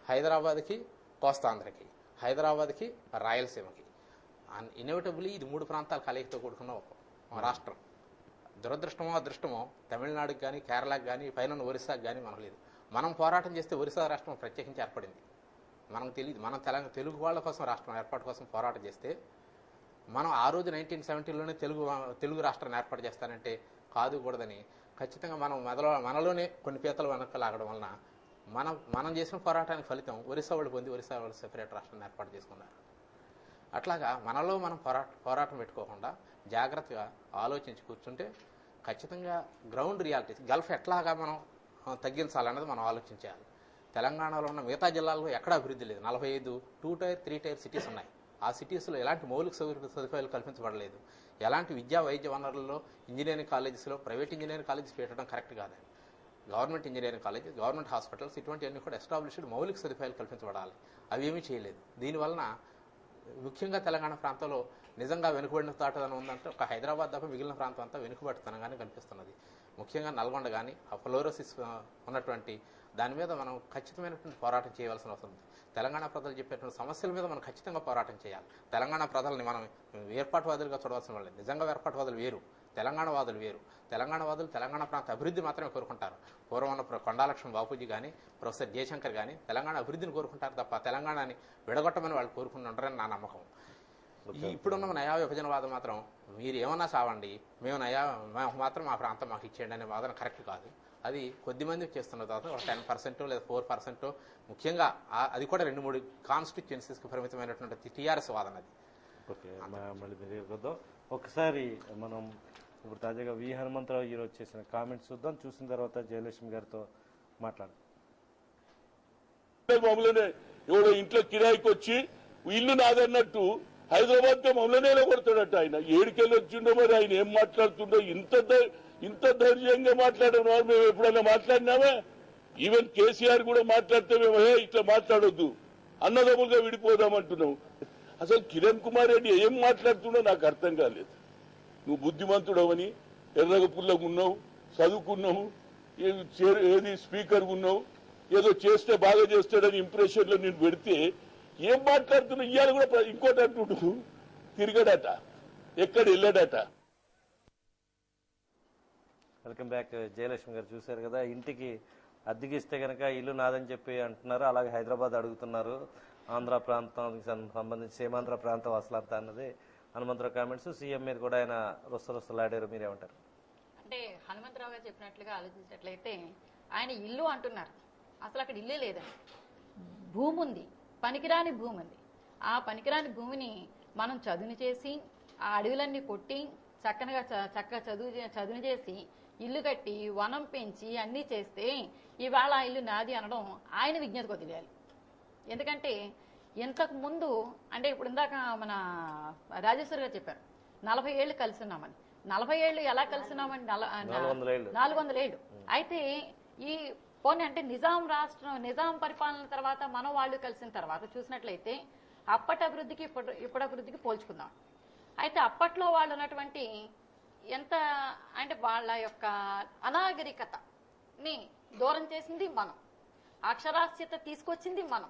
హైదరాబాద్కి కోస్తాంధ్రకి, హైదరాబాద్కి రాయలసీమకి ఇన్ఎవిటబుల్లీ ఇది 3 ప్రాంతాల కలయికతో కూడుకున్న ఒక రాష్ట్రం. దురదృష్టమో అదృష్టమో తమిళనాడుకి కానీ కేరళకి కానీ పైన ఒరిస్సాకి కానీ మనకు లేదు. మనం పోరాటం చేస్తే ఒరిస్సా రాష్ట్రం ప్రత్యేకించి ఏర్పడింది. మనకు తెలియదు. మనం తెలుగు వాళ్ళ కోసం రాష్ట్రం ఏర్పాటు కోసం పోరాటం చేస్తే మనం ఆ రోజు 1970లోనే తెలుగు రాష్ట్రాన్ని ఏర్పాటు చేస్తానంటే కాదుకూడదని ఖచ్చితంగా మనం మనలోనే కొన్ని పీతలు వెనక్కి లాగడం వలన మనం చేసిన పోరాటానికి ఫలితం ఒరిస్సా వాళ్ళు పొంది ఒరిస్సా వాళ్ళు సెపరేట్ రాష్ట్రాన్ని ఏర్పాటు చేసుకున్నారు. అట్లాగా మనలో మనం పోరాటం పెట్టుకోకుండా జాగ్రత్తగా ఆలోచించి కూర్చుంటే ఖచ్చితంగా గ్రౌండ్ రియాలిటీస్ గల్ఫ్ ఎట్లాగా మనం తగ్గించాలన్నది మనం ఆలోచించాలి. తెలంగాణలో ఉన్న మిగతా జిల్లాల్లో ఎక్కడా అభివృద్ధి లేదు. 45 2 టైర్ 3 టైర్ సిటీస్ ఉన్నాయి. ఆ సిటీస్లో ఎలాంటి మౌలిక సదుపాయాలు కల్పించబడలేదు. ఎలాంటి విద్యా వైద్య వనరుల్లో ఇంజనీరింగ్ కాలేజెస్లో ప్రైవేట్ ఇంజనీరింగ్ కాలేజెస్ పెట్టడం కరెక్ట్ కాదండి. Government engineering colleges, government hospitals ఇటువంటివన్నీ కూడా ఎస్టాబ్లిష్డ్ మౌలిక సదుపాయాలు కల్పించబడాలి. అవి ఏమీ చేయలేదు. దీనివలన ముఖ్యంగా తెలంగాణ ప్రాంతంలో నిజంగా వెనుకబడిన తాటదనం ఉందంటే ఒక హైదరాబాద్ తప్ప మిగిలిన ప్రాంతం అంతా వెనుకబడితనంగానే కనిపిస్తున్నది. ముఖ్యంగా నల్గొండ కానీ ఆ ఫ్లోరోసిస్ ఉన్నటువంటి దాని మీద మనం ఖచ్చితమైనటువంటి పోరాటం చేయవలసిన అవసరం ఉంది. తెలంగాణ ప్రజలు చెప్పేటువంటి సమస్యల మీద మనం ఖచ్చితంగా పోరాటం చేయాలి. తెలంగాణ ప్రజల్ని మనం ఏర్పాటువాదులుగా చూడవలసిన వాళ్ళు. నిజంగా ఏర్పాటువాదులు వేరు, తెలంగాణవాదులు వేరు. తెలంగాణవాదులు తెలంగాణ ప్రాంత అభివృద్ధి మాత్రమే కోరుకుంటారు. పూర్వం ఉన్న కొండాలక్ష్మణ్ బాపూజీ కానీ ప్రొఫెసర్ జయశంకర్ కానీ తెలంగాణ అభివృద్ధిని కోరుకుంటారు తప్ప తెలంగాణని విడగొట్టమని వాళ్ళు కోరుకుంటుంటారని నా నమ్మకం. ఇప్పుడున్న నయా విభజనవాదం మాత్రం మీరు ఏమన్నా సావండి, మేము మాత్రం మా ప్రాంతం మాకు ఇచ్చేయండి అనే వాదన కరెక్ట్ కాదు. అది కొద్దిమంది చేస్తున్న తర్వాత ఒక 10% లేదా 4%, ముఖ్యంగా అది కూడా 2-3 కాన్స్టిట్యుయెన్సీస్కి పరిమితమైనటువంటి టీఆర్ఎస్ వాదన. అది ఓకే, మళ్ళీ తెలియకొద్దాం. ఒకసారి మనం ఇప్పుడు తాజాగా వి హనుమంతరావు ఈరోజు చేసిన కామెంట్స్ చూద్దాం. చూసిన తర్వాత జయలక్ష్మి గారితో మాట్లాడదాం. మమ్మల్ని ఎవడో ఇంట్లో కిరాయికి వచ్చి ఇల్లు నాదన్నట్టు హైదరాబాద్ తో మమ్మల్ని కొడతాడట. ఆయన ఏడుకెళ్ళి వచ్చిండో మరి ఆయన ఏం మాట్లాడుతుండో ఇంత ధైర్యంగా మాట్లాడడం మేము ఎప్పుడైనా మాట్లాడినామా? ఈవెన్ కేసీఆర్ కూడా మాట్లాడితే మేము ఇట్లా మాట్లాడొద్దు, అన్నదమ్ములుగా విడిపోదామంటున్నావు. అసలు కిరణ్ కుమార్ రెడ్డి ఏం మాట్లాడుతుండో నాకు అర్థం కాలేదు. నువ్వు బుద్ధిమంతుడవని, ఎర్రగ పుల్లగా ఉన్నావు, చదువుకున్నావు, ఏది స్పీకర్ ఉన్నావు, ఏదో చేస్తే బాగా చేస్తాడని ఇంప్రెషన్ లో నేను పెడితే ఏం మాట్లాడుతున్నావు? ఇవాళ కూడా ఇంకోటి అంటుడు, తిరిగాడట, ఎక్కడ వెళ్ళాడట. Welcome back. జయలక్ష్మి గారు చూశారు కదా, ఇంటికి అద్దెకిస్తే కనుక ఇల్లు నాదని చెప్పి అంటున్నారు. అలాగే హైదరాబాద్ అడుగుతున్నారు. ఆంధ్ర ప్రాంతానికి సంబంధించి సీమాంధ్ర ప్రాంతం అసలంతా అన్నది హనుమంతరావు కామెంట్స్. సీఎం మీద కూడా ఆయన రొస్తలాడారు. మీరేమంటారు? అంటే హనుమంతరావు గారు చెప్పినట్లుగా ఆలోచించినట్లయితే ఆయన ఇల్లు అంటున్నారు, అసలు అక్కడ ఇల్లే లేదండి. భూమి ఉంది, పనికిరాని భూమి ఉంది. ఆ పనికిరాని భూమిని మనం చదును చేసి ఆ అడవులన్నీ కొట్టి చక్కగా చదును చేసి ఇల్లు కట్టి వనం పెంచి అన్నీ చేస్తే ఇవాళ ఇల్లు నాది అనడం ఆయన విజ్ఞతకు వదిలేయాలి. ఎందుకంటే ఇంతకు ముందు అంటే ఇప్పుడు ఇందాక మన రాజేశ్వరి గారు చెప్పారు 40 ఏళ్ళు కలిసి ఉన్నామని. 40 ఏళ్ళు ఎలా కలిసి ఉన్నామని 400 ఏళ్ళు. అయితే ఈ పోనీ అంటే నిజాం పరిపాలన తర్వాత మనం వాళ్ళు కలిసిన తర్వాత చూసినట్లయితే అప్పటి అభివృద్ధికి ఇప్పుడు అభివృద్ధికి పోల్చుకుందాం. అయితే అప్పట్లో వాళ్ళు ఉన్నటువంటి ఎంత అంటే వాళ్ళ యొక్క అనాగరికతని దూరం చేసింది మనం, అక్షరాస్యత తీసుకొచ్చింది మనం,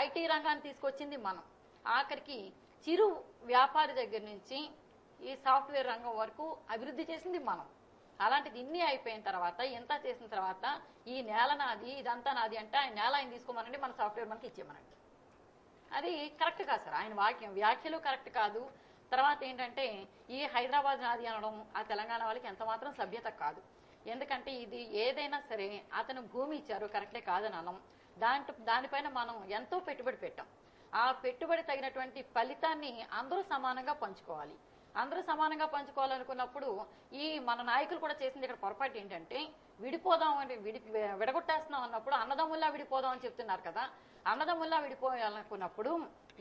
ఐటీ రంగాన్ని తీసుకొచ్చింది మనం, ఆఖరికి చిరు వ్యాపారి దగ్గర నుంచి ఈ సాఫ్ట్వేర్ రంగం వరకు అభివృద్ధి చేసింది మనం. అలాంటిది ఇన్ని అయిపోయిన తర్వాత ఎంత చేసిన తర్వాత ఈ నేల నాది ఇదంతా నాది అంటే ఆయన నేల ఆయన తీసుకోమనండి, మన సాఫ్ట్వేర్ మనకి ఇచ్చేయమనండి. అది కరెక్ట్ కాదు సార్. ఆయన వ్యాఖ్యలు కరెక్ట్ కాదు. తర్వాత ఏంటంటే ఈ హైదరాబాద్ నాది అనడం ఆ తెలంగాణ వాళ్ళకి ఎంత మాత్రం సభ్యత కాదు. ఎందుకంటే ఇది ఏదైనా సరే అతను భూమి ఇచ్చారు, కరెక్టే కాదని అనం. దానిపైన మనం ఎంతో పెట్టుబడి పెట్టాం. ఆ పెట్టుబడి తగినటువంటి ఫలితాన్ని అందరూ సమానంగా పంచుకోవాలి. అందరూ సమానంగా పంచుకోవాలనుకున్నప్పుడు ఈ మన నాయకులు కూడా చేసింది ఇక్కడ పొరపాటు ఏంటంటే విడిపోదాం అంటే విడగొట్టేస్తున్నాం అన్నప్పుడు అన్నదమ్ముల్లా విడిపోదాం అని చెప్తున్నారు కదా. అన్నదమ్ముల్లా విడిపోయాలనుకున్నప్పుడు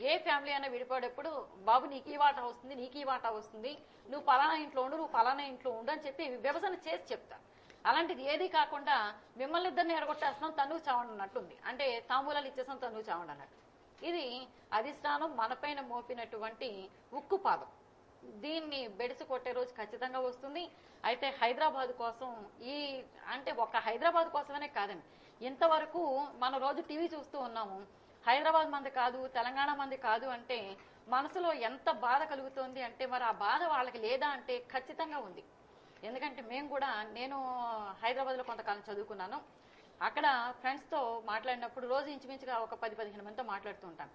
ఏ ఫ్యామిలీ అయినా విడిపోయేటప్పుడు బాబు నీకు ఈ వాటా వస్తుంది, నీకు ఈ వాటా వస్తుంది, నువ్వు పలానా ఇంట్లో ఉండు, నువ్వు పలానా ఇంట్లో ఉండు అని చెప్పి విభజన చేసి చెప్తారు. అలాంటిది ఏది కాకుండా మిమ్మల్ని ఇద్దరిని ఎడగొట్టేస్తున్నాం, తనువు చావండి అన్నట్టుంది. అంటే తాంబూలాలు ఇచ్చేస్తాం, తనువు చావండి అన్నట్టు. ఇది అధిష్టానం మనపైన మోపినటువంటి ఉక్కు పాదం. దీన్ని బెడిసి కొట్టే రోజు ఖచ్చితంగా వస్తుంది. అయితే హైదరాబాద్ కోసం అంటే ఒక హైదరాబాద్ కోసమనే కాదండి, ఇంతవరకు మనం రోజు టీవీ చూస్తూ ఉన్నాము. హైదరాబాద్ మంది కాదు, తెలంగాణ మంది కాదు అంటే మనసులో ఎంత బాధ కలుగుతోంది అంటే మరి ఆ బాధ వాళ్ళకి లేదా అంటే ఖచ్చితంగా ఉంది. ఎందుకంటే నేను హైదరాబాద్లో కొంతకాలం చదువుకున్నాను. అక్కడ ఫ్రెండ్స్తో మాట్లాడినప్పుడు రోజు ఇంచుమించుగా ఒక 10-15 మందితో మాట్లాడుతూ ఉంటాను.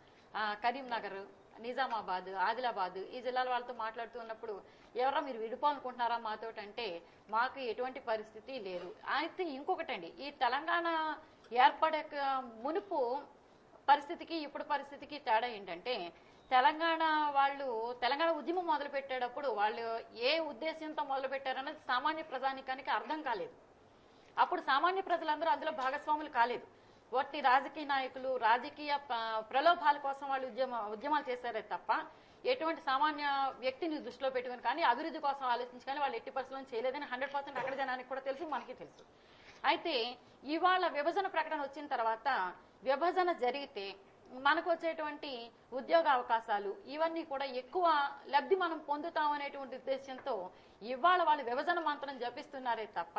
కరీంనగర్, నిజామాబాద్, ఆదిలాబాద్ ఈ జిల్లాల వాళ్ళతో మాట్లాడుతూ ఉన్నప్పుడు ఎవరా మీరు విడిపోవాలనుకుంటున్నారా మాతోటి అంటే మాకు ఎటువంటి పరిస్థితి లేదు. అయితే ఇంకొకటండి, ఈ తెలంగాణ ఏర్పడే మునుపు పరిస్థితికి ఇప్పుడు పరిస్థితికి తేడా ఏంటంటే తెలంగాణ ఉద్యమం మొదలు పెట్టేటప్పుడు వాళ్ళు ఏ ఉద్దేశంతో మొదలు పెట్టారన్నది సామాన్య ప్రజానికానికి అర్థం కాలేదు. అప్పుడు సామాన్య ప్రజలందరూ అందులో భాగస్వాములు కాలేదు. వాటి రాజకీయ నాయకులు రాజకీయ ప్రలోభాల కోసం వాళ్ళు ఉద్యమాలు చేశారే తప్ప ఎటువంటి సామాన్య వ్యక్తిని దృష్టిలో పెట్టుకుని కానీ అభివృద్ధి కోసం ఆలోచించి కానీ వాళ్ళు ఎట్టి పరిస్థితులను చేయలేదని 100% అక్కడ జనానికి కూడా తెలుసు, మనకి తెలుసు. అయితే ఇవాళ విభజన ప్రకటన వచ్చిన తర్వాత విభజన జరిగితే మనకు వచ్చేటువంటి ఉద్యోగ అవకాశాలు ఇవన్నీ కూడా ఎక్కువ లబ్ధి మనం పొందుతాం అనేటువంటి ఉద్దేశంతో ఇవాళ వాళ్ళు విభజన మంత్రం జపిస్తున్నారే తప్ప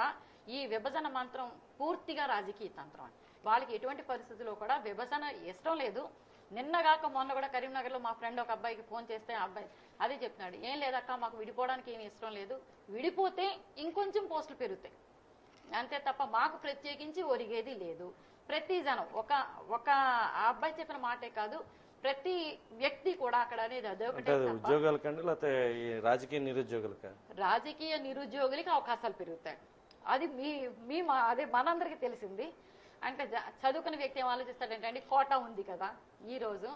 ఈ విభజన మంత్రం పూర్తిగా రాజకీయ తంత్రం. వాళ్ళకి ఎటువంటి పరిస్థితుల్లో కూడా విభజన ఇష్టం లేదు. నిన్నగాక మొన్న కూడా కరీంనగర్లో మా ఫ్రెండ్ ఒక అబ్బాయికి ఫోన్ చేస్తే ఆ అబ్బాయి అదే చెప్తున్నాడు, ఏం లేదక్క మాకు విడిపోవడానికి ఏమి ఇష్టం లేదు, విడిపోతే ఇంకొంచెం పోస్టులు పెరుగుతాయి అంతే తప్ప మాకు ప్రత్యేకించి ఒరిగేది లేదు. ప్రతి జనం ఒక ఆ అబ్బాయి చెప్పిన మాటే కాదు, ప్రతి వ్యక్తి కూడా అక్కడ అనేది అదొకటే. ఉద్యోగాలకండి లేకపోతే రాజకీయ నిరుద్యోగులకా? రాజకీయ నిరుద్యోగులకి అవకాశాలు పెరుగుతాయి. అది అదే మనందరికీ తెలిసింది. అంటే చదువుకున్న వ్యక్తి ఏం ఆలోచిస్తాడంటే అండి, కోటా ఉంది కదా ఈ రోజు,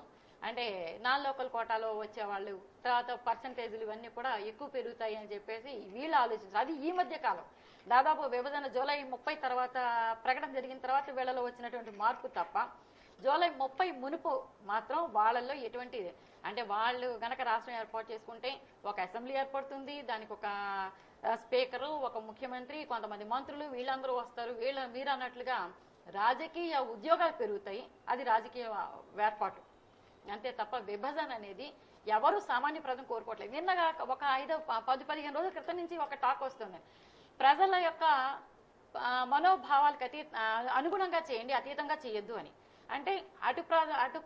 అంటే నాన్ లోకల్ కోటాలో వచ్చేవాళ్ళు తర్వాత పర్సంటేజ్లు ఇవన్నీ కూడా ఎక్కువ పెరుగుతాయి అని చెప్పేసి వీళ్ళు ఆలోచిస్తారు. అది ఈ మధ్య కాలం దాదాపు విభజన జూలై 30 తర్వాత ప్రకటన జరిగిన తర్వాత వీళ్ళలో వచ్చినటువంటి మార్పు తప్ప జూలై 30 మునుపు మాత్రం వాళ్ళల్లో ఎటువంటి అంటే వాళ్ళు గనక రాష్ట్రం ఏర్పాటు చేసుకుంటే ఒక అసెంబ్లీ ఏర్పడుతుంది, దానికి ఒక స్పీకరు, ఒక ముఖ్యమంత్రి, కొంతమంది మంత్రులు వీళ్ళందరూ వస్తారు. మీరు అన్నట్లుగా రాజకీయ ఉద్యోగాలు పెరుగుతాయి, అది రాజకీయ ఏర్పాటు అంతే తప్ప విభజన అనేది ఎవరు సామాన్య ప్రజలు కోరుకోవట్లేదు. నిన్నగా ఒక 10-15 రోజుల క్రితం నుంచి ఒక టాక్ వస్తుంది, ప్రజల యొక్క మనోభావాలకు అనుగుణంగా చేయండి, అతీతంగా చేయొద్దు అని. అంటే అటు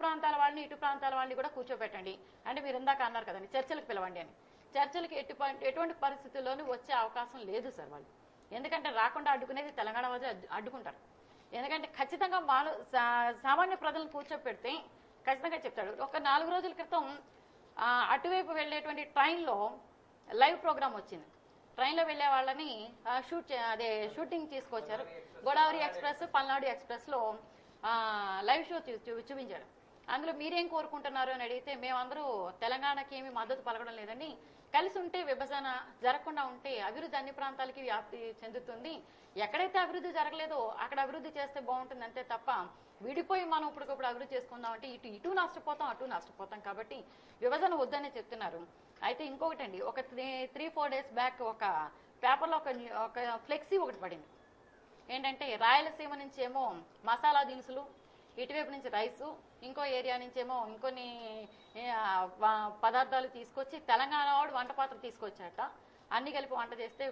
ప్రాంతాల వాళ్ళని ఇటు ప్రాంతాల వాళ్ళని కూడా కూర్చోబెట్టండి. అంటే మీరు ఇందాక అన్నారు కదండి చర్చలకు పిలవండి అని. చర్చలకు ఎటువంటి పరిస్థితుల్లోనూ వచ్చే అవకాశం లేదు సార్ వాళ్ళు. ఎందుకంటే రాకుండా అడ్డుకునేది తెలంగాణ వాళ్ళు అడ్డుకుంటారు. ఎందుకంటే ఖచ్చితంగా సామాన్య ప్రజలను కూర్చోబెడితే ఖచ్చితంగా చెప్తాడు. ఒక 4 రోజుల క్రితం అటువైపు వెళ్ళేటువంటి ట్రైన్లో లైవ్ ప్రోగ్రామ్ వచ్చింది. ట్రైన్లో వెళ్ళే వాళ్ళని షూటింగ్ తీసుకొచ్చారు. గోదావరి ఎక్స్ప్రెస్, పల్నాడు ఎక్స్ప్రెస్లో లైవ్ షో చూపించాడు. అందులో మీరేం కోరుకుంటున్నారు అని అడిగితే మేమందరూ తెలంగాణకి ఏమి మద్దతు పలకడం లేదని, కలిసి ఉంటే విభజన జరగకుండా ఉంటే అభివృద్ధి అన్ని ప్రాంతాలకి వ్యాప్తి చెందుతుంది, ఎక్కడైతే అభివృద్ధి జరగలేదో అక్కడ అభివృద్ధి చేస్తే బాగుంటుంది అంతే తప్ప విడిపోయి మనం ఇప్పటికప్పుడు అభివృద్ధి చేసుకుందాం అంటే ఇటు నష్టపోతాం అటు నష్టపోతాం కాబట్టి విభజన వద్దనే చెప్తున్నారు. అయితే ఇంకొకటండి, ఒక 3-4 డేస్ బ్యాక్ ఒక పేపర్లో ఒక ఫ్లెక్సీ ఒకటి పడింది. ఏంటంటే రాయలసీమ నుంచి ఏమో మసాలా దినుసులు, ఇటువైపు నుంచి రైసు, ఇంకో ఏరియా నుంచి ఏమో ఇంకొన్ని పదార్థాలు తీసుకొచ్చి తెలంగాణ వాడు వంట పాత్ర తీసుకొచ్చాట. అన్ని కలిపి వంట చేస్తే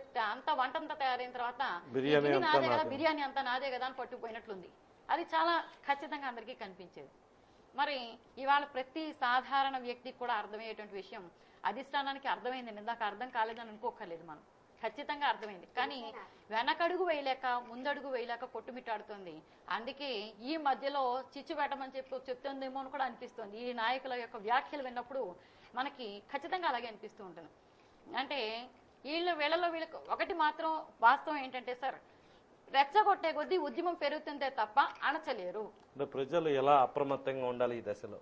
వంటంతా తయారైన తర్వాత నాదే కదా, బిర్యానీ అంతా నాదే కదా అని పట్టుకుపోయినట్లుంది. అది చాలా ఖచ్చితంగా అందరికీ కనిపించేది. మరి ఇవాళ ప్రతి సాధారణ వ్యక్తికి కూడా అర్థమయ్యేటువంటి విషయం అధిష్టానానికి అర్థమైంది. ఇందాక అర్థం కాలేదని అనుకోకర్లేదు, మనం ఖచ్చితంగా అర్థమైంది. కానీ వెనకడుగు వేయలేక ముందడుగు వేయలేక కొట్టుమిట్టాడుతుంది. అందుకే ఈ మధ్యలో చిచ్చు పెట్టమని చెప్తుందేమో అని కూడా అనిపిస్తుంది. ఈ నాయకుల యొక్క వ్యాఖ్యలు విన్నప్పుడు మనకి ఖచ్చితంగా అలాగే అనిపిస్తూ ఉంటుంది. అంటే వీళ్ళలో ఒకటి మాత్రం వాస్తవం ఏంటంటే సార్, రెచ్చగొట్టే కొద్దీ ఉద్యమం పెరుగుతుందే తప్ప అణచలేరు. ప్రజలు ఎలా అప్రమత్తంగా ఉండాలి ఈ దశలో?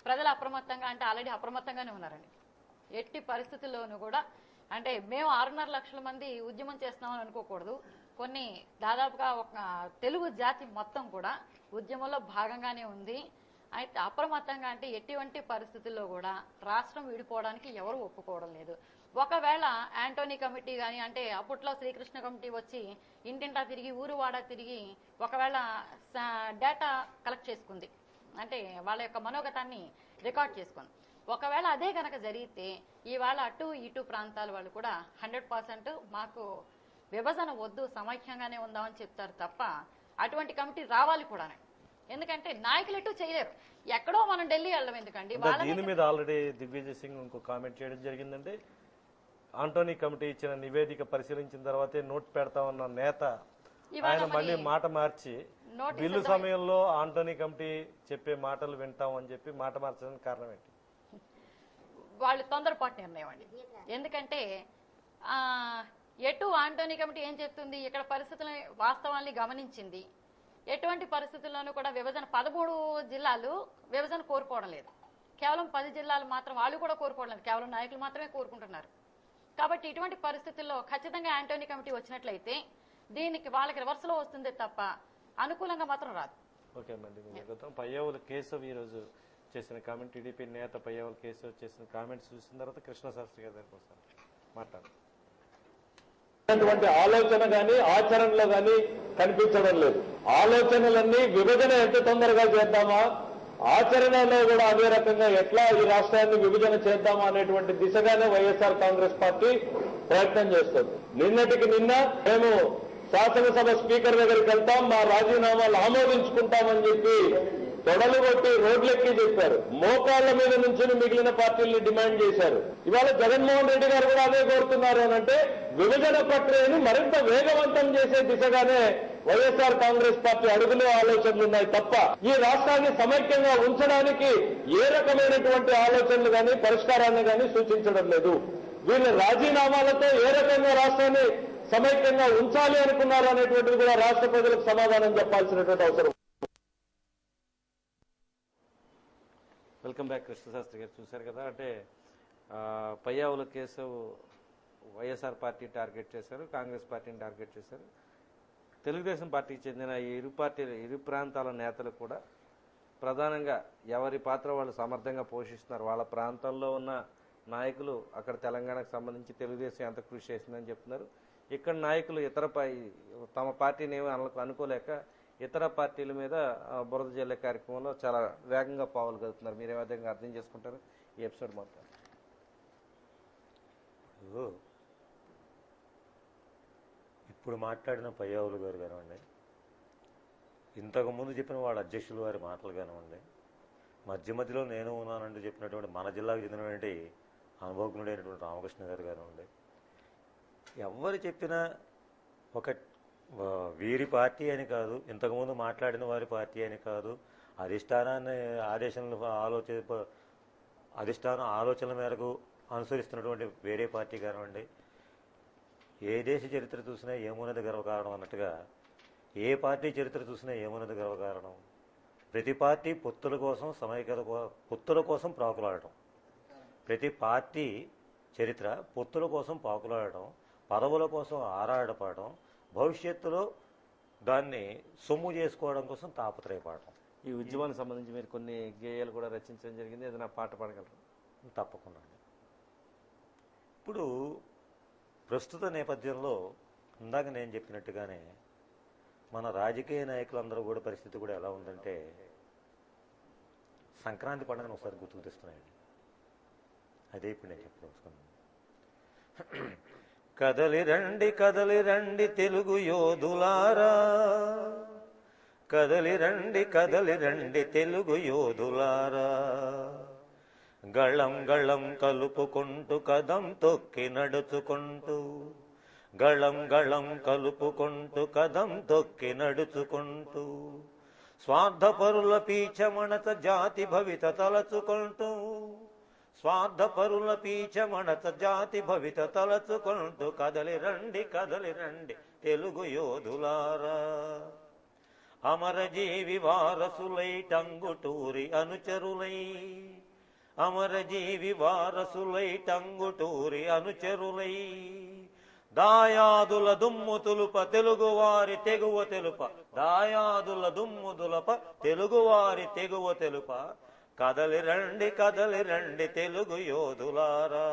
ప్రజలు అప్రమత్తంగా అంటే ఆల్రెడీ అప్రమత్తంగానే ఉన్నారండి. ఎట్టి పరిస్థితుల్లోనూ కూడా అంటే మేము 6.5 లక్షల మంది ఉద్యమం చేస్తున్నామని అనుకోకూడదు. కొన్ని దాదాపుగా ఒక తెలుగు జాతి మొత్తం కూడా ఉద్యమంలో భాగంగానే ఉంది. అయితే అప్రమత్తంగా అంటే ఎటువంటి పరిస్థితుల్లో కూడా రాష్ట్రం విడిపోవడానికి ఎవరు ఒప్పుకోవడం లేదు. ఒకవేళ యాంటోనీ కమిటీ కానీ అంటే అప్పట్లో శ్రీకృష్ణ కమిటీ వచ్చి ఇంటింటా తిరిగి ఊరు వాడా తిరిగి ఒకవేళ డేటా కలెక్ట్ చేసుకుంది, అంటే వాళ్ళ యొక్క మనోగతాన్ని రికార్డ్ చేసుకుంది. ఒకవేళ అదే కనుక జరిగితే ఇవాళ అటు ఇటు ప్రాంతాల వాళ్ళు కూడా 100% మాకు విభజన వద్దు, సమైక్యంగానే ఉందామని చెప్తారు తప్ప అటువంటి కమిటీ రావాలి కూడా. ఎందుకంటే నాయకులు ఎటు చేయలేరు. ఎక్కడో మనం ఢిల్లీ వెళ్ళడం ఎందుకండి. దీని మీద ఆల్రెడీ దిగ్విజయ్ సింగ్ ఇంకో కామెంట్ చేయడం జరిగిందంటే, ఆంటోనీ కమిటీ ఇచ్చిన నివేదిక పరిశీలించిన తర్వాతే నోట్ పెడతామన్న నేత ఆయన మళ్ళీ మాట మార్చి బిల్లు సమయంలో ఆంటోనీ కమిటీ చెప్పే మాటలు వింటాం అని చెప్పి మాట మార్చడానికి కారణం ఏంటి? వాళ్ళు తొందరపాటు నిర్ణయం అండి. ఎందుకంటే ఎటు ఆంటోనీ కమిటీ ఏం చెప్తుంది, ఇక్కడ పరిస్థితుల వాస్తవాన్ని గమనించింది. ఎటువంటి పరిస్థితుల్లోనూ కూడా విభజన 13 జిల్లాలు విభజన కోరుకోవడం లేదు. కేవలం 10 జిల్లాలు మాత్రం వాళ్ళు కూడా కోరుకోవడం లేదు, కేవలం నాయకులు మాత్రమే కోరుకుంటున్నారు. కాబట్టి ఇటువంటి పరిస్థితుల్లో ఖచ్చితంగా ఆంటోనీ కమిటీ వచ్చినట్లయితే దీనికి వాళ్ళకి రివర్స్లో వస్తుందే తప్ప అనుకూలంగా మాత్రం రాదు. ఓకే అండి. పయ్యావుల కేశవ్ ఈ రోజు చేసిన కామెంట్, టీడీపీ నేత పయ్యావుల కేశవ్ చేసిన కామెంట్స్ చూసిన తర్వాత కృష్ణశాస్త్రి గారి దగ్గరికి వస్తాను మాట్లాడారు. ఆలోచన గాని ఆచరణలో గాని కనిపించడం లేదు. ఆలోచనలన్నీ విభజన ఎంత తొందరగా చేద్దామా, ఆచరణలో కూడా అదే రకంగా ఎట్లా ఈ రాష్ట్రాన్ని విభజన చేద్దామా అనేటువంటి దిశగానే వైఎస్ఆర్ కాంగ్రెస్ పార్టీ ప్రయత్నం చేస్తుంది. నిన్నటికి నిన్న మేము శాసనసభ స్పీకర్ దగ్గరికి వెళ్తాం, మా రాజీనామాలు ఆమోదించుకుంటామని చెప్పి తొడలు కొట్టి రోడ్లెక్కి చెప్పారు. మోకాళ్ల మీద నుంచి మిగిలిన పార్టీల్ని డిమాండ్ చేశారు. ఇవాళ జగన్మోహన్ రెడ్డి గారు కూడా అదే కోరుతున్నారు. అనంటే విభజన ప్రక్రియను మరింత వేగవంతం చేసే దిశగానే వైఎస్ఆర్ కాంగ్రెస్ పార్టీ అడుగులు ఆలోచనలు ఉన్నాయి తప్ప ఈ రాష్ట్రాన్ని సమైక్యంగా ఉంచడానికి ఏ రకమైనటువంటి ఆలోచనలు కానీ పరిష్కారాన్ని కానీ సూచించడం లేదు. వీళ్ళ రాజీనామాలతో ఏ రకంగా రాష్ట్రాన్ని సమైక్యంగా ఉంచాలి అనుకున్నారు అనేటువంటిది కూడా రాష్ట్ర ప్రజలకు సమాధానం చెప్పాల్సినటువంటి అవసరం. Welcome back. కృష్ణశాస్త్రి గారు చూశారు కదా, అంటే పయ్యావుల కేశవ్ వైఎస్ఆర్ పార్టీ టార్గెట్ చేశారు, కాంగ్రెస్ పార్టీని టార్గెట్ చేశారు. తెలుగుదేశం పార్టీకి చెందిన ఇరు ప్రాంతాల నేతలు కూడా ప్రధానంగా ఎవరి పాత్ర వాళ్ళు సమర్థంగా పోషిస్తున్నారు. వాళ్ళ ప్రాంతంలో ఉన్న నాయకులు అక్కడ తెలంగాణకు సంబంధించి తెలుగుదేశం ఎంత కృషి చేసిందని చెప్తున్నారు. ఇక్కడ నాయకులు తమ పార్టీని ఏమీ అనుకోలేక ఇతర పార్టీల మీద బురద జల్లే కార్యక్రమంలో చాలా వేగంగా పావులు కలుపుతున్నారు. మీరు ఏ విధంగా అర్థం చేసుకుంటారు ఈ ఎపిసోడ్ మొత్తం? ఇప్పుడు మాట్లాడిన పయ్యావులు గారు కానివ్వండి, ఇంతకుముందు చెప్పిన వాళ్ళ అధ్యక్షులు వారి మాటలు కానివ్వండి, మధ్యలో నేను ఉన్నానంటూ చెప్పినటువంటి మన జిల్లాకు చెందినటువంటి అనుభవజ్ఞుడైనటువంటి రామకృష్ణ గారు కానివ్వండి, ఎవరు చెప్పినా ఒక వీరి పార్టీ అని కాదు, ఇంతకుముందు మాట్లాడిన వారి పార్టీ అని కాదు, అధిష్టానం ఆలోచనల మేరకు అనుసరిస్తున్నటువంటి వేరే పార్టీ కానివ్వండి, ఏ దేశ చరిత్ర చూసినా ఏమున్నది గర్వకారణం అన్నట్టుగా ఏ పార్టీ చరిత్ర చూసినా ఏమున్నది గర్వకారణం. ప్రతి పార్టీ పొత్తుల కోసం ప్రాకులాడటం, ప్రతి పార్టీ చరిత్ర పొత్తుల కోసం పాకులాడటం, పదవుల కోసం ఆరాడపడటం, భవిష్యత్తులో దాన్ని సొమ్ము చేసుకోవడం కోసం తాపత్రయపడటం. ఈ ఉద్యమానికి సంబంధించి మీరు కొన్ని గేయాలు కూడా రచించడం జరిగింది, ఏదైనా పాట పాడగలరు? తప్పకుండా. ఇప్పుడు ప్రస్తుత నేపథ్యంలో ఇందాక నేను చెప్పినట్టుగానే మన రాజకీయ నాయకులందరూ కూడా పరిస్థితి కూడా ఎలా ఉందంటే, సంక్రాంతి పండుగను ఒకసారి గుర్తుకు తెస్తున్నాయండి. అదే ఇప్పుడు నేను చెప్పదలుచుకున్నాను. కదలి రండి తెలుగు యోధులారా, కదలి రండి తెలుగు యోధులారా, గళం గళం కలుపుకుంటూ కదం తొక్కి నడుచుకుంటూ, గళం గళం కలుపుకుంటూ కదం తొక్కి నడుచుకుంటూ, స్వార్థపరుల పీచమణత జాతి భవిత తలచుకుంటూ, స్వార్థపరుల పీచమణత జాతి భవిత తలచుకుంటూ, కదలి రండి తెలుగు యోధులారా, అమరజీవి వారసులై టంగుటూరి అనుచరులై, అమరజీవి వారసులై టంగుటూరి అనుచరులై, దాయాదుల దుమ్ము తులుప తెలుగువారి తెగువ తెలుప, దాయాదుల దుమ్ము దులప తెలుగువారి తెగువ తెలుప, కదలి రండి తెలుగు యోధులారా,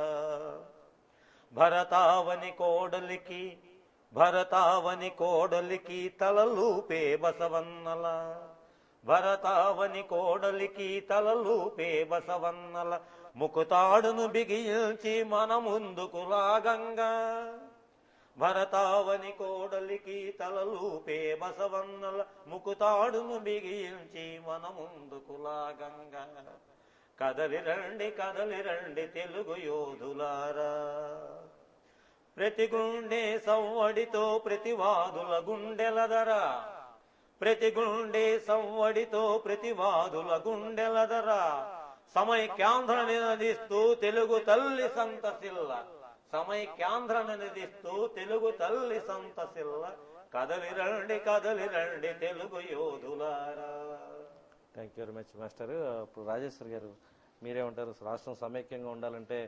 భరతావని కోడలికి తలలూపే బసవన్నల, భరతావని కోడలికి తలలూపే బసవన్నల, ముకుతాడును బిగించి మన ముందుకు లాగంగా భరతావని కోడలికి తలలూపే బసవన్నల ముకుతాడును బిగించి మన ముందుకు లాగంగా కదలి రండి తెలుగు యోధులారా ప్రతి గుండె సవ్వడితో ప్రతివాదుల గుండెలదరా ప్రతి గుండె సవ్వడితో ప్రతివాదుల గుండెలదరా సమైక్యాంధ్ర నినదిస్తూ తెలుగు తల్లి సంతసిల్ల సమైక్యాంధ్ర నినదిస్తూ తెలుగు తల్లి సంతసిల్ల కదలి రండి తెలుగు యోధులారా. Thank you very much master. ఇప్పుడు రాజేశ్వర్ గారు మీరేమంటారు? రాష్ట్రం సమైక్యంగా ఉండాలంటే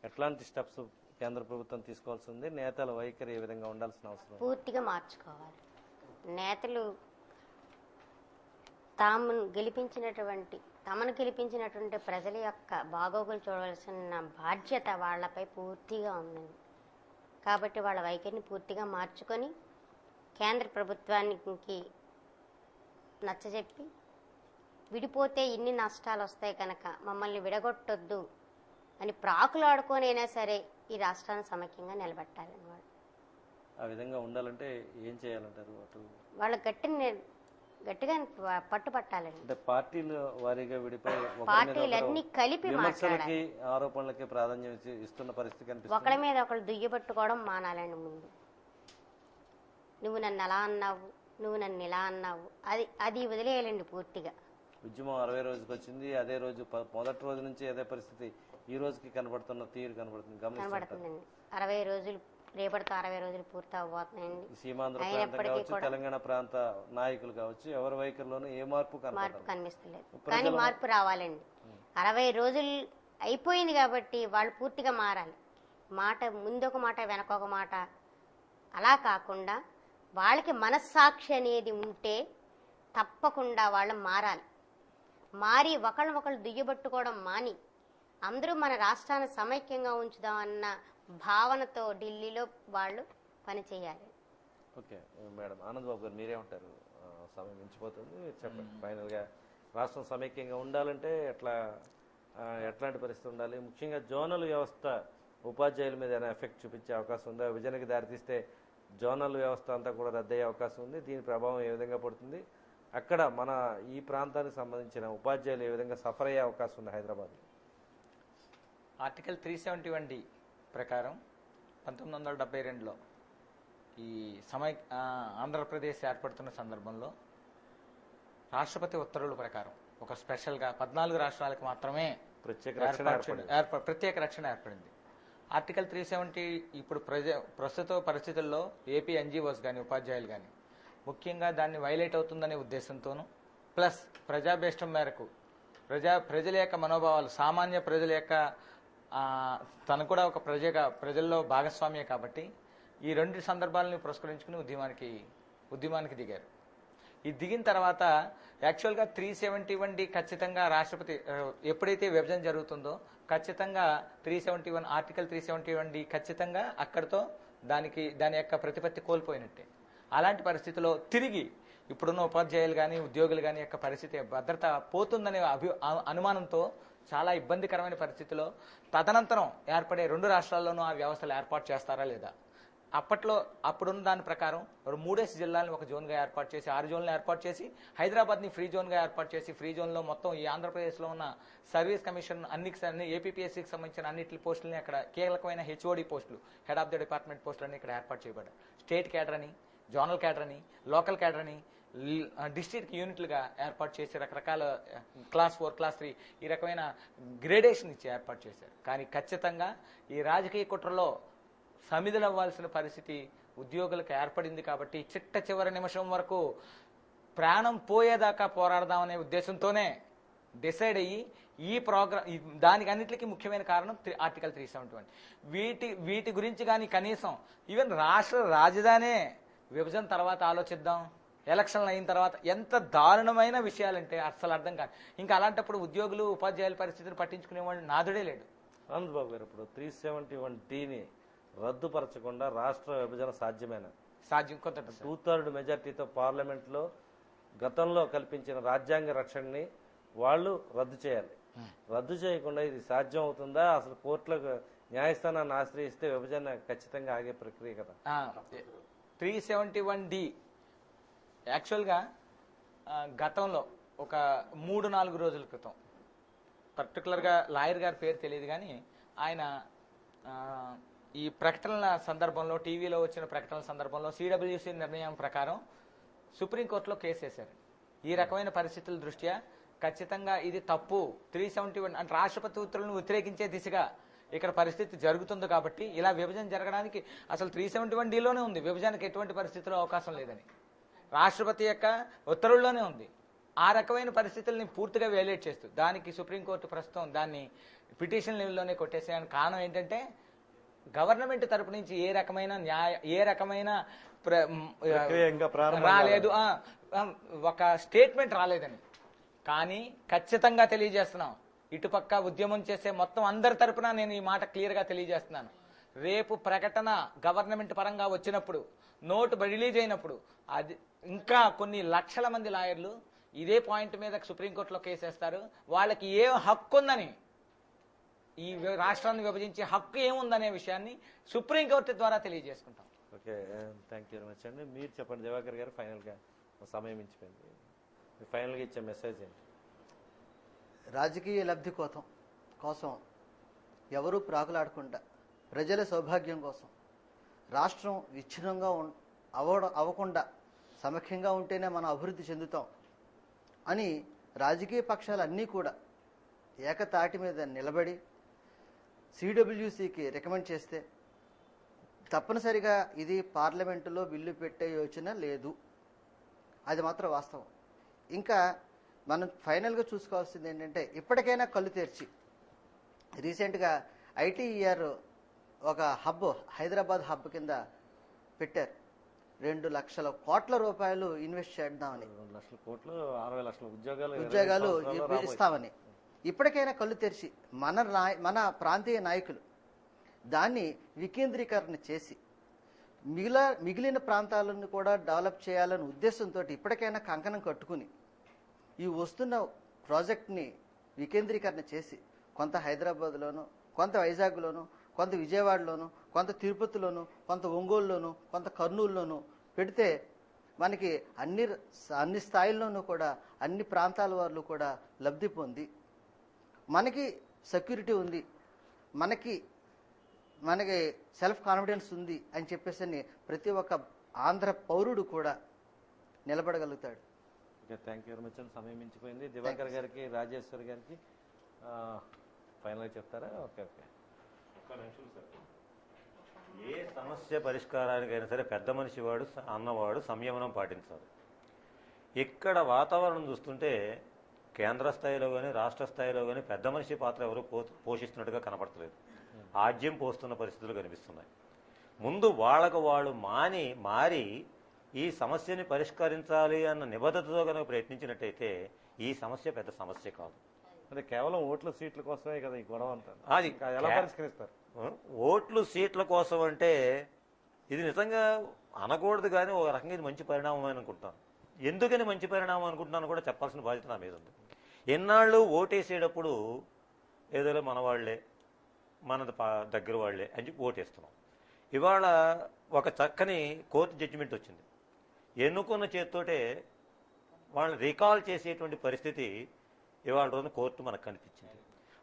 ఎట్లాంటి స్టెప్స్ కేంద్ర ప్రభుత్వం తీసుకోవాల్సి ఉంది? నేతల వైఖరి ఏ విధంగా ఉండాల్సిన అవసరం? పూర్తిగా మార్చుకోవాలి. నేతలు తమను గెలిపించినటువంటి ప్రజల యొక్క బాగోగులు చూడవలసిన బాధ్యత వాళ్ళపై పూర్తిగా ఉందండి. కాబట్టి వాళ్ళ వైఖరిని పూర్తిగా మార్చుకొని కేంద్ర ప్రభుత్వానికి నచ్చజెప్పి విడిపోతే ఇన్ని నష్టాలు వస్తాయి కనుక మమ్మల్ని విడగొట్టొద్దు అని ప్రాకులాడుకోనైనా సరే ఈ రాష్ట్రాన్ని సమైక్యంగా నిలబెట్టాలన్నమాట. ఆ విధంగా ఉండాలంటే ఏం చేయాలంటారు? అటు వాళ్ళ గట్టిగా పట్టుపట్టాలండి. అంటే పార్టీలు వారీగా విడిపోయి పార్టీలన్నీ కలిపి విమర్శలకి ఆరోపణలకి ప్రాధాన్యం ఇస్తున్న పరిస్థితి కనిపిస్తుంది. ఒకళ్ళ మీద ఒకళ్ళు దుయ్యబట్టుకోవడం మానాలండి. ముందు నువ్వు నన్ను అలా అన్నావు, నువ్వు నన్ను ఇలా అన్నావు, అది వదిలేయాలండి పూర్తిగా. ఉద్యమం 60 రోజుకి వచ్చింది. అదే రోజు మొదటి రోజు నుంచి అదే పరిస్థితి ఈ రోజుకి కనబడుతున్న తీరు కనబడుతుందండి. 60 రోజులు రేపటితో 60 రోజులు పూర్తి అవబోతున్నాయండి. సీమాంధ్ర ప్రాంతం కావచ్చు, తెలంగాణ ప్రాంత నాయకులు కావచ్చు, ఎవరి వైఖరిలోనూ ఏ మార్పు కనిపిస్తలేదు. కానీ మార్పు రావాలండి. 60 రోజులు అయిపోయింది కాబట్టి వాళ్ళు పూర్తిగా మారాలి. ముందొక మాట వెనకొక మాట అలా కాకుండా వాళ్ళకి మనస్సాక్షి అనేది ఉంటే తప్పకుండా వాళ్ళు మారాలి. మారి ఒకళ్ళు దుయ్యబట్టుకోవడం మాని అందరూ మన రాష్ట్రాన్ని సమైక్యంగా ఉంచుదామన్న భావనతో ఢిల్లీలో వాళ్ళు పనిచేయాలి. Okay madam. ఆనంద్ బాబు గారు మీరేమంటారు? సమయం మించిపోతుంది, చెప్పండి. ఫైనల్గా రాష్ట్రం సమైక్యంగా ఉండాలంటే ఎట్లాంటి పరిస్థితి ఉండాలి? ముఖ్యంగా జోనల్ వ్యవస్థ ఉపాధ్యాయుల మీద ఏమైనా ఎఫెక్ట్ చూపించే అవకాశం ఉందా? విభజనకి దారితీస్తే జోనల్ వ్యవస్థ అంతా కూడా రద్దయ్యే అవకాశం ఉంది. దీని ప్రభావం ఏ విధంగా పడుతుంది? అక్కడ మన ఈ ప్రాంతానికి సంబంధించిన ఉపాధ్యాయులు ఏ విధంగా సఫర్ అయ్యే అవకాశం ఉంది హైదరాబాద్? ఆర్టికల్ 371D ప్రకారం 1972లో ఈ ఆంధ్రప్రదేశ్ ఏర్పడుతున్న సందర్భంలో రాష్ట్రపతి ఉత్తర్వుల ప్రకారం ఒక స్పెషల్గా 14 రాష్ట్రాలకు మాత్రమే ప్రత్యేక రక్షణ ఏర్పడింది. ఆర్టికల్ 370 ఇప్పుడు ప్రస్తుత పరిస్థితుల్లో ఏపీ ఎన్జీఓస్ కానీ ఉపాధ్యాయులు కానీ ముఖ్యంగా దాన్ని వైలేట్ అవుతుందనే ఉద్దేశంతోనూ ప్లస్ ప్రజాభీష్టం మేరకు ప్రజల యొక్క మనోభావాలు, సామాన్య ప్రజల యొక్క తను కూడా ఒక ప్రజల్లో భాగస్వామ్యే కాబట్టి ఈ రెండు సందర్భాలను పురస్కరించుకుని ఉద్యమానికి దిగారు. ఈ దిగిన తర్వాత యాక్చువల్గా 371D ఖచ్చితంగా రాష్ట్రపతి ఎప్పుడైతే విభజన జరుగుతుందో ఖచ్చితంగా ఆర్టికల్ 371D ఖచ్చితంగా అక్కడితో దాని యొక్క ప్రతిపత్తి కోల్పోయినట్టే. అలాంటి పరిస్థితిలో తిరిగి ఇప్పుడున్న ఉపాధ్యాయులు కానీ ఉద్యోగులు కానీ యొక్క పరిస్థితి భద్రత పోతుందనే అనుమానంతో చాలా ఇబ్బందికరమైన పరిస్థితిలో తదనంతరం ఏర్పడే 2 రాష్ట్రాల్లోనూ ఆ వ్యవస్థలు ఏర్పాటు చేస్తారా లేదా? అప్పుడున్న దాని ప్రకారం 3 జిల్లాలను ఒక జోన్గా ఏర్పాటు చేసి 6 జోన్లు ఏర్పాటు చేసి హైదరాబాద్ని ఫ్రీ జోన్గా ఏర్పాటు చేసి ఫ్రీ జోన్లో మొత్తం ఈ ఆంధ్రప్రదేశ్లో ఉన్న సర్వీస్ కమిషన్ అన్ని ఏపీపీఎస్సీకి సంబంధించిన అన్నింటి పోస్టులని అక్కడ కీలకమైన హెచ్ఓడి పోస్టులు, హెడ్ ఆఫ్ ద డిపార్ట్మెంట్ పోస్టులన్నీ ఇక్కడ ఏర్పాటు చేయబడ్డాయి. స్టేట్ క్యాడర్ అని, జోనల్ క్యాడర్ అని, లోకల్ క్యాడర్ అని, డిస్ట్రిక్ట్ యూనిట్లుగా ఏర్పాటు చేసి రకరకాల క్లాస్ 4, క్లాస్ 3 ఈ రకమైన గ్రేడేషన్ ఇచ్చి ఏర్పాటు చేశారు. కానీ ఖచ్చితంగా ఈ రాజకీయ కుట్రలో సమిధులవ్వాల్సిన పరిస్థితి ఉద్యోగులకు ఏర్పడింది కాబట్టి చివరి నిమిషం వరకు ప్రాణం పోయేదాకా పోరాడదామనే ఉద్దేశంతోనే డిసైడ్ అయ్యి ఈ దానికి అన్నింటికి ముఖ్యమైన కారణం ఆర్టికల్ 371. వీటి గురించి కానీ కనీసం ఈవెన్ రాష్ట్ర రాజధానే విభజన తర్వాత ఆలోచిద్దాం, ఎలక్షన్లు అయిన తర్వాత ఎంత దారుణమైన విషయాలంటే అస్సలు అర్థం కాదు. ఇంకా అలాంటప్పుడు ఉద్యోగులు ఉపాధ్యాయుల పరిస్థితిని పట్టించుకునేవాళ్ళు నాదుడే లేడు. ఆనందబాబు గారు, ఇప్పుడు 371Dని రద్దుపరచకుండా రాష్ట్ర విభజన సాధ్యమేనా? సాధ్యం. కొంత 2/3 మెజార్టీతో పార్లమెంట్లో గతంలో కల్పించిన రాజ్యాంగ రక్షణని వాళ్ళు రద్దు చేయాలి. రద్దు చేయకుండా ఇది సాధ్యం అవుతుందా? అసలు కోర్టులకు న్యాయస్థానాన్ని ఆశ్రయిస్తే విభజన ఖచ్చితంగా ఆగే ప్రక్రియ కదా. 371D యాక్చువల్గా గతంలో ఒక 3-4 రోజుల క్రితం, పర్టికులర్గా లాయర్ గారి పేరు తెలియదు కానీ ఆయన ఈ ప్రకటనల సందర్భంలో, టీవీలో వచ్చిన ప్రకటనల సందర్భంలో సిడబ్ల్యూసీ నిర్ణయం ప్రకారం సుప్రీంకోర్టులో కేసు వేశారు. ఈ రకమైన పరిస్థితుల దృష్ట్యా ఖచ్చితంగా ఇది తప్పు, 371 అంటే రాష్ట్రపతి ఉత్తర్వులను వ్యతిరేకించే దిశగా ఇక్కడ పరిస్థితి జరుగుతుంది కాబట్టి ఇలా విభజన జరగడానికి అసలు 371Dలోనే ఉంది, విభజనకు ఎటువంటి పరిస్థితుల్లో అవకాశం లేదని రాష్ట్రపతి యొక్క ఉత్తర్వుల్లోనే ఉంది. ఆ రకమైన పరిస్థితుల్ని పూర్తిగా వేలేట్ చేస్తూ దానికి సుప్రీంకోర్టు ప్రస్తుతం దాన్ని పిటిషన్ లెవెల్లోనే కొట్టేసేయడానికి కారణం ఏంటంటే గవర్నమెంట్ తరపు నుంచి ఏ రకమైన రాలేదు, ఒక స్టేట్మెంట్ రాలేదని. కానీ ఖచ్చితంగా తెలియజేస్తున్నాం, ఇటుపక్క ఉద్యమం చేసే మొత్తం అందరి తరపున నేను ఈ మాట క్లియర్గా తెలియజేస్తున్నాను. రేపు ప్రకటన గవర్నమెంట్ పరంగా వచ్చినప్పుడు, నోటు రిలీజ్ అయినప్పుడు అది ఇంకా కొన్ని లక్షల మంది లాయర్లు ఇదే పాయింట్ మీద సుప్రీంకోర్టులో కేసేస్తారు. వాళ్ళకి ఏ హక్కు ఉందని, ఈ రాష్ట్రాన్ని విభజించే హక్కు ఏముందనే విషయాన్ని సుప్రీంకోర్టు ద్వారా తెలియజేసుకుంటాం. Okay, thank you very much అండి. మీరు చెప్పండి దివాకర్ గారు, ఫైనల్గా సమయం ఇచ్చిపోయింది, ఫైనల్గా ఇచ్చే మెసేజ్ ఏంటి? రాజకీయ లబ్ధి కోసం ఎవరూ ప్రాకులాడకుండా ప్రజల సౌభాగ్యం కోసం రాష్ట్రం విచ్ఛిన్నంగా అవ్వకుండా సమైక్యంగా ఉంటేనే మనం అభివృద్ధి చెందుతాం అని రాజకీయ పక్షాలు అన్నీ కూడా ఏకతాటి మీద నిలబడి సిడబ్ల్యూసీకి రికమెండ్ చేస్తే తప్పనిసరిగా ఇది పార్లమెంటులో బిల్లు పెట్టే యోచన లేదు, అది మాత్రం వాస్తవం. ఇంకా మనం ఫైనల్గా చూసుకోవాల్సింది ఏంటంటే ఇప్పటికైనా కళ్ళు తెరిచి, రీసెంట్గా ఐటీఈఆర్ ఒక హబ్ హైదరాబాద్ హబ్ కింద పెట్టారు, 2 లక్షల కోట్ల రూపాయలు ఇన్వెస్ట్ చేద్దామని, 2 లక్షల కోట్లు, 60 లక్షల ఉద్యోగాలు ఇస్తామని. ఇప్పటికైనా కళ్ళు తెరిచి మన ప్రాంతీయ నాయకులు దాన్ని వికేంద్రీకరణ చేసి మిగిలిన ప్రాంతాలను కూడా డెవలప్ చేయాలనే ఉద్దేశంతో ఇప్పటికైనా కంకణం కట్టుకుని ఈ వస్తున్న ప్రాజెక్ట్ని వికేంద్రీకరణ చేసి కొంత హైదరాబాద్లోను, కొంత వైజాగ్లోను, కొంత విజయవాడలోను, కొంత తిరుపతిలోను, కొంత ఒంగోలులోను, కొంత కర్నూలులోను పెడితే మనకి అన్ని స్థాయిల్లోనూ కూడా అన్ని ప్రాంతాల వాళ్ళు కూడా లబ్ధి పొంది మనకి సెక్యూరిటీ ఉంది, మనకి సెల్ఫ్ కాన్ఫిడెన్స్ ఉంది అని చెప్పేసి ప్రతి ఒక్క ఆంధ్ర పౌరుడు కూడా నిలబడగలుగుతాడు. Okay, thank you very much అండి. సమయం మించిపోయింది. దివాకర్ గారికి, రాజేశ్వర్ గారికి ఫైనల్గా చెప్తారా? ఓకే ఓకే, ఏ సమస్య పరిష్కారానికైనా సరే పెద్ద మనిషి వాడు అన్నవాడు సంయమనం పాటించాలి. ఇక్కడ వాతావరణం చూస్తుంటే కేంద్ర స్థాయిలో కానీ రాష్ట్ర స్థాయిలో కానీ పెద్ద మనిషి పాత్ర ఎవరు పోషిస్తున్నట్టుగా కనపడతలేదు. ఆజ్యం పోస్తున్న పరిస్థితులు కనిపిస్తున్నాయి. ముందు వాళ్ళకు వాళ్ళు మారి ఈ సమస్యని పరిష్కరించాలి అన్న నిబద్ధతతో కనుక ప్రయత్నించినట్టయితే ఈ సమస్య పెద్ద సమస్య కాదు. అంటే కేవలం ఓట్ల సీట్ల కోసమే కదా ఈ గొడవ అంతా. అది ఎలా పరిష్కరిస్తారు? ఓట్లు సీట్ల కోసం అంటే ఇది నిజంగా అనకూడదు, కానీ ఒక రకంగా ఇది మంచి పరిణామం అని అనుకుంటాను. ఎందుకని మంచి పరిణామం అనుకుంటున్నాను కూడా చెప్పాల్సిన బాధ్యత నా మీద ఉంది. ఎన్నాళ్ళు ఓటేసేటప్పుడు ఏదో మన వాళ్లే, మన దగ్గర వాళ్లే అని చెప్పి ఓటేస్తున్నాం. ఇవాళ ఒక చక్కని కోర్టు జడ్జిమెంట్ వచ్చింది. ఎన్నుకున్న చేత్తోటే వాళ్ళని రికాల్ చేసేటువంటి పరిస్థితి ఇవాళ రోజున కోర్టు మనకు కనిపించింది.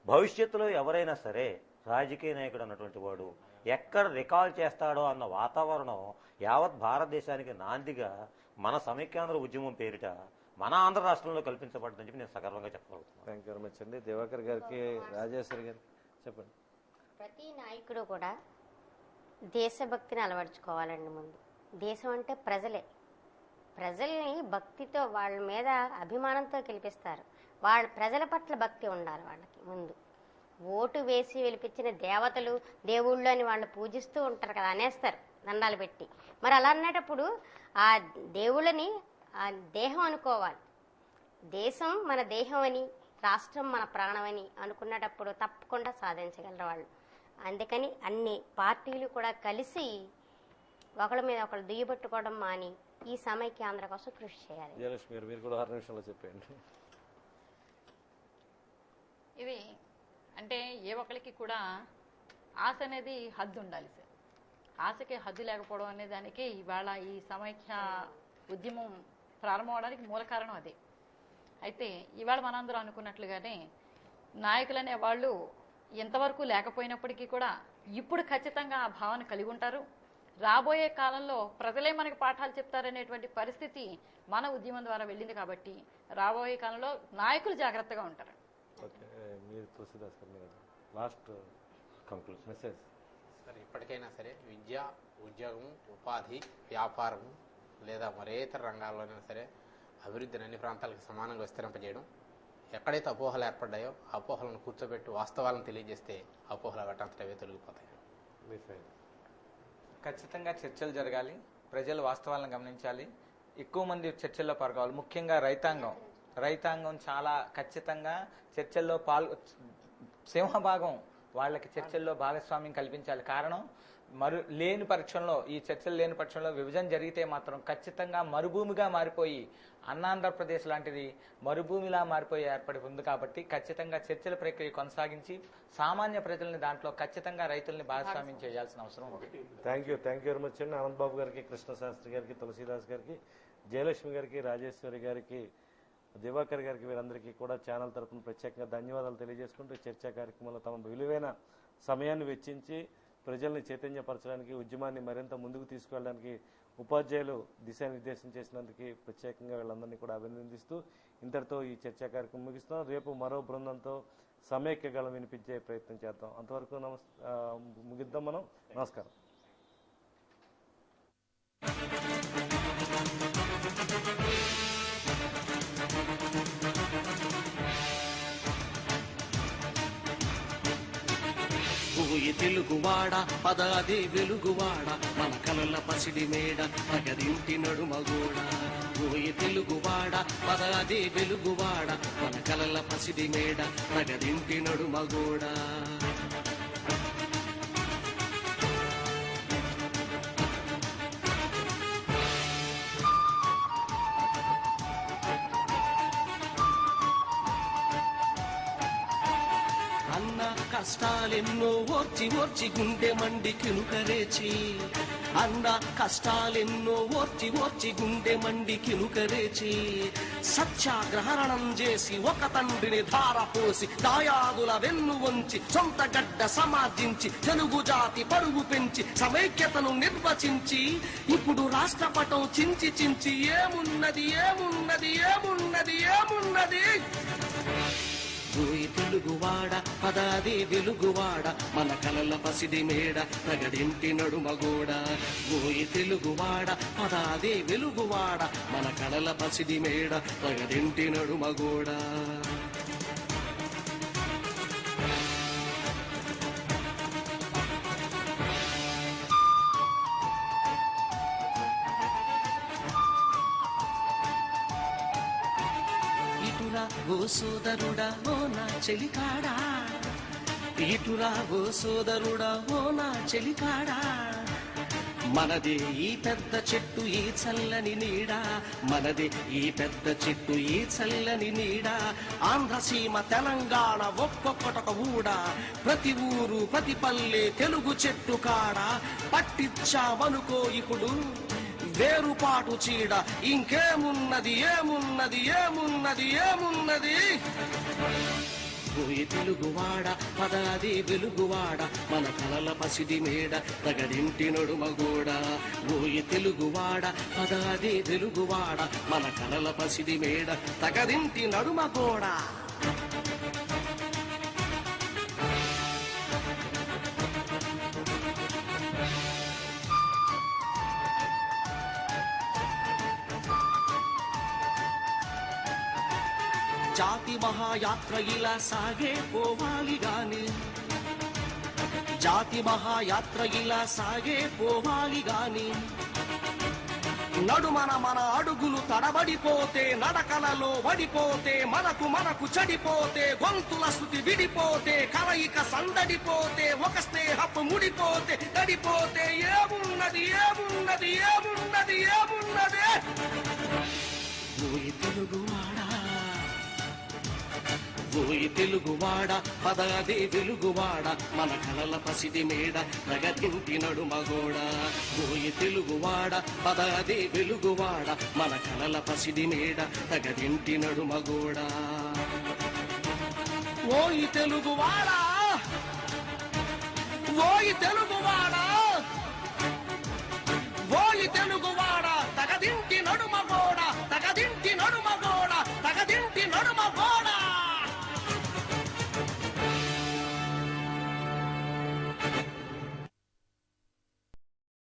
భవిష్యత్తులో ఎవరైనా సరే రాజకీయ నాయకుడు అన్నటువంటి వాడు ఎక్కడ రికాల్ చేస్తాడో అన్న వాతావరణం యావత్ భారతదేశానికి నాందిగా మన సమైక్యాంధ్ర ఉద్యమం పేరిట మన ఆంధ్ర రాష్ట్రంలో కల్పించబడుతుందని చెప్పి నేను సగర్వంగా చెప్పగలుగుతున్నాను. థ్యాంక్ యూ వెరీ మచ్ అండి. దివాకర్ గారికి, రాజేశ్వరి గారికి చెప్పండి. ప్రతి నాయకుడు కూడా దేశభక్తిని అలవర్చుకోవాలండి. ముందు దేశం అంటే ప్రజల్ని భక్తితో వాళ్ళ మీద అభిమానంతో గెలిపిస్తారు. వాళ్ళ ప్రజల పట్ల భక్తి ఉండాలి వాళ్ళకి. ముందు ఓటు వేసి గెలిపించిన దేవతలు, దేవుళ్ళు అని వాళ్ళు పూజిస్తూ ఉంటారు కదా, అనేస్తారు దండాలు పెట్టి. మరి అలా అన్నప్పుడు ఆ దేవుళ్ళని ఆ దేహం అనుకోవాలి. దేశం మన దేహం అని, రాష్ట్రం మన ప్రాణం అని అనుకున్నటప్పుడు తప్పకుండా సాధించగలరు వాళ్ళు. అందుకని అన్ని పార్టీలు కూడా కలిసి ఒకళ్ళ మీద ఒకళ్ళు దుయ్యబట్టుకోవడం మాని ఈ సమైక్యాంధ్ర కోసం కృషి చేయాలి. విజయలక్ష్మి గారు, మీరు కూడా 6 నిమిషాల్లో చెప్పండి. ఇది అంటే ఏ ఒక్కరికి కూడా ఆశ అనేది హద్దు ఉండాలి సార్. ఆశకి హద్దు లేకపోవడం అనే దానికి ఇవాళ ఈ సమైక్య ఉద్యమం ప్రారంభం అవడానికి మూల కారణం అదే. అయితే ఇవాళ మనందరూ అనుకున్నట్లుగానే నాయకులనే వాళ్ళు ఎంతవరకు లేకపోయినప్పటికీ కూడా ఇప్పుడు ఖచ్చితంగా ఆ భావన కలిగి ఉంటారు. రాబోయే కాలంలో ప్రజలే మనకి పాఠాలు చెప్తారనేటువంటి పరిస్థితి మన ఉద్యమం ద్వారా వెళ్ళింది కాబట్టి రాబోయే కాలంలో నాయకులు జాగ్రత్తగా ఉంటారు. మీరు తులసిదాస్ గారు లాస్ట్ కంక్లూజన్ మెసేజ్. సరే, ఇప్పటికైనా సరే విద్య, ఉద్యోగం, ఉపాధి, వ్యాపారం లేదా మరే ఇతర రంగాల్లోనైనా సరే అభివృద్ధిని అన్ని ప్రాంతాలకు సమానంగా విస్తరింపజేయడం, ఎక్కడైతే అపోహలు ఏర్పడ్డాయో ఆ అపోహలను కూర్చోబెట్టి వాస్తవాలను తెలియజేస్తే అపోహలు వాటంతటవే తొలగిపోతాయి. ఖచ్చితంగా చర్చలు జరగాలి, ప్రజలు వాస్తవాలను గమనించాలి, ఎక్కువ మంది చర్చల్లో పాల్గొవాలి. ముఖ్యంగా రైతాంగం చాలా ఖచ్చితంగా చర్చల్లో సింహభాగం వాళ్ళకి చర్చల్లో భాగస్వామ్యం కల్పించాలి. కారణం లేని పక్షంలో, ఈ చర్చలు లేని పక్షంలో విభజన జరిగితే మాత్రం ఖచ్చితంగా మరుభూమిగా మారిపోయి అన్నాంధ్రప్రదేశ్ లాంటిది మరుభూమిలా మారిపోయి ఏర్పడి ఉంది. కాబట్టి ఖచ్చితంగా చర్చల ప్రక్రియ కొనసాగించి సామాన్య ప్రజల్ని దాంట్లో ఖచ్చితంగా రైతుల్ని భాగస్వామ్యం చేయాల్సిన అవసరం ఉంది. థ్యాంక్ యూ వెరీ మచ్ అండి. అనంత్ బాబు గారికి, కృష్ణశాస్త్రి గారికి, తులసీదాస్ గారికి, జయలక్ష్మి గారికి, రాజేశ్వరి గారికి, దివాకర్ గారికి, వీరందరికీ కూడా ఛానల్ తరఫున ప్రత్యేకంగా ధన్యవాదాలు తెలియజేసుకుంటూ చర్చా కార్యక్రమంలో తమ విలువైన సమయాన్ని వెచ్చించి ప్రజల్ని చైతన్యపరచడానికి, ఉద్యమాన్ని మరింత ముందుకు తీసుకువెళ్ళడానికి ఉపాధ్యాయులు దిశానిర్దేశం చేసినందుకు ప్రత్యేకంగా వీళ్ళందరినీ కూడా అభినందిస్తూ ఇంతటితో ఈ చర్చా కార్యక్రమం ముగిస్తున్నాం. రేపు మరో బృందంతో సమైక్య గళం వినిపించే ప్రయత్నం చేద్దాం. అంతవరకు ముగిద్దాం మనం. నమస్కారం. ఓయి తెలుగువాడ పదాది వెలుగువాడ మన కలల పసిడి మేడ పగదింటి నడుమగోడ. ఓయి తెలుగువాడ పదాది వెలుగువాడ మన కలల పసిడి మేడ పగదింటి నడుమగోడ. కష్టాలెన్నో ఓర్చి ఓర్చి గుండె మండి కినుకరేచి, అన్న కష్టాలెన్నో ఓర్చి ఓర్చి గుండె మండి కినుకరేచి, సత్యాగ్రహణం చేసి ఒక తండ్రిని ధారపోసి దాయాదుల వెన్ను వంచి సొంత గడ్డ సమార్జించి తెలుగు జాతి పరుగు పెంచి సమైక్యతను నిర్వచించి ఇప్పుడు రాష్ట్రపటం చించి చించి ఏమున్నది ఏమున్నది ఏమున్నది ఏమున్నది. ఓయి తెలుగువాడ పదాది వెలుగువాడ మన కలల పసిడి మేడ ప్రగడింటి నడుమగోడ. ఓయి తెలుగువాడ పదాది వెలుగువాడ మన కలల పసిడి మేడ ప్రగడింటి నడుమగోడ. ఓ సోదరుడా ఓ నా చెలికాడా, ఇటురా ఓ సోదరుడా ఓ నా చెలికాడా, మనది ఈ పెద్ద చెట్టు ఈ చల్లని నీడ, మనది ఈ పెద్ద చెట్టు ఈ చల్లని నీడ. ఆంధ్రసీమ తెలంగాణ ఒక్కొక్కటొక ఊడ, ప్రతి ఊరు ప్రతి పల్లె తెలుగు చెట్టు కాడ. పట్టించామనుకో ఇప్పుడు వేరుపాటు చీడ, ఇంకేమున్నది ఏమున్నది ఏమున్నది ఏమున్నది. ఓయి తెలుగువాడ పదాది వెలుగువాడ మన కలల పసిడి మేడ ప్రగడింటి నడుమగోడ. ఓయి తెలుగువాడ పదాది వెలుగువాడ మన కలల పసిడి మేడ తగదింటి నడుమగోడ. జాతి మహాయాత్ర ఇలా సాగే పోవాలి గాని, జాతి మహాయాత్ర ఇలా సాగే పోవాలి గాని, నడుమన మన అడుగులు తడబడిపోతే నడకలలో వడిపోతే మనకు చెడిపోతే గొంతుల శృతి విడిపోతే కలయిక సందడిపోతే ఒక స్నేహపు ముడిపోతే గడిపోతే ఏమున్నది ఏమున్నది ఏమున్నది ఏమున్నది. ఓయి తెలుగువాడా ఓయి తెలుగువాడ పదది వెలుగువాడ మన కలల పసిడి మేడ ప్రగతింటి నడుమగోడ ఓయి తెలుగువాడ పదది వెలుగువాడ మన కలల పసిడి మేడ ప్రగతింటి నడుమగోడ ఓయి తెలుగువాడ ఓయి తెలుగువాడ ఓయి తెలుగువాడ తగదింటి నడుమ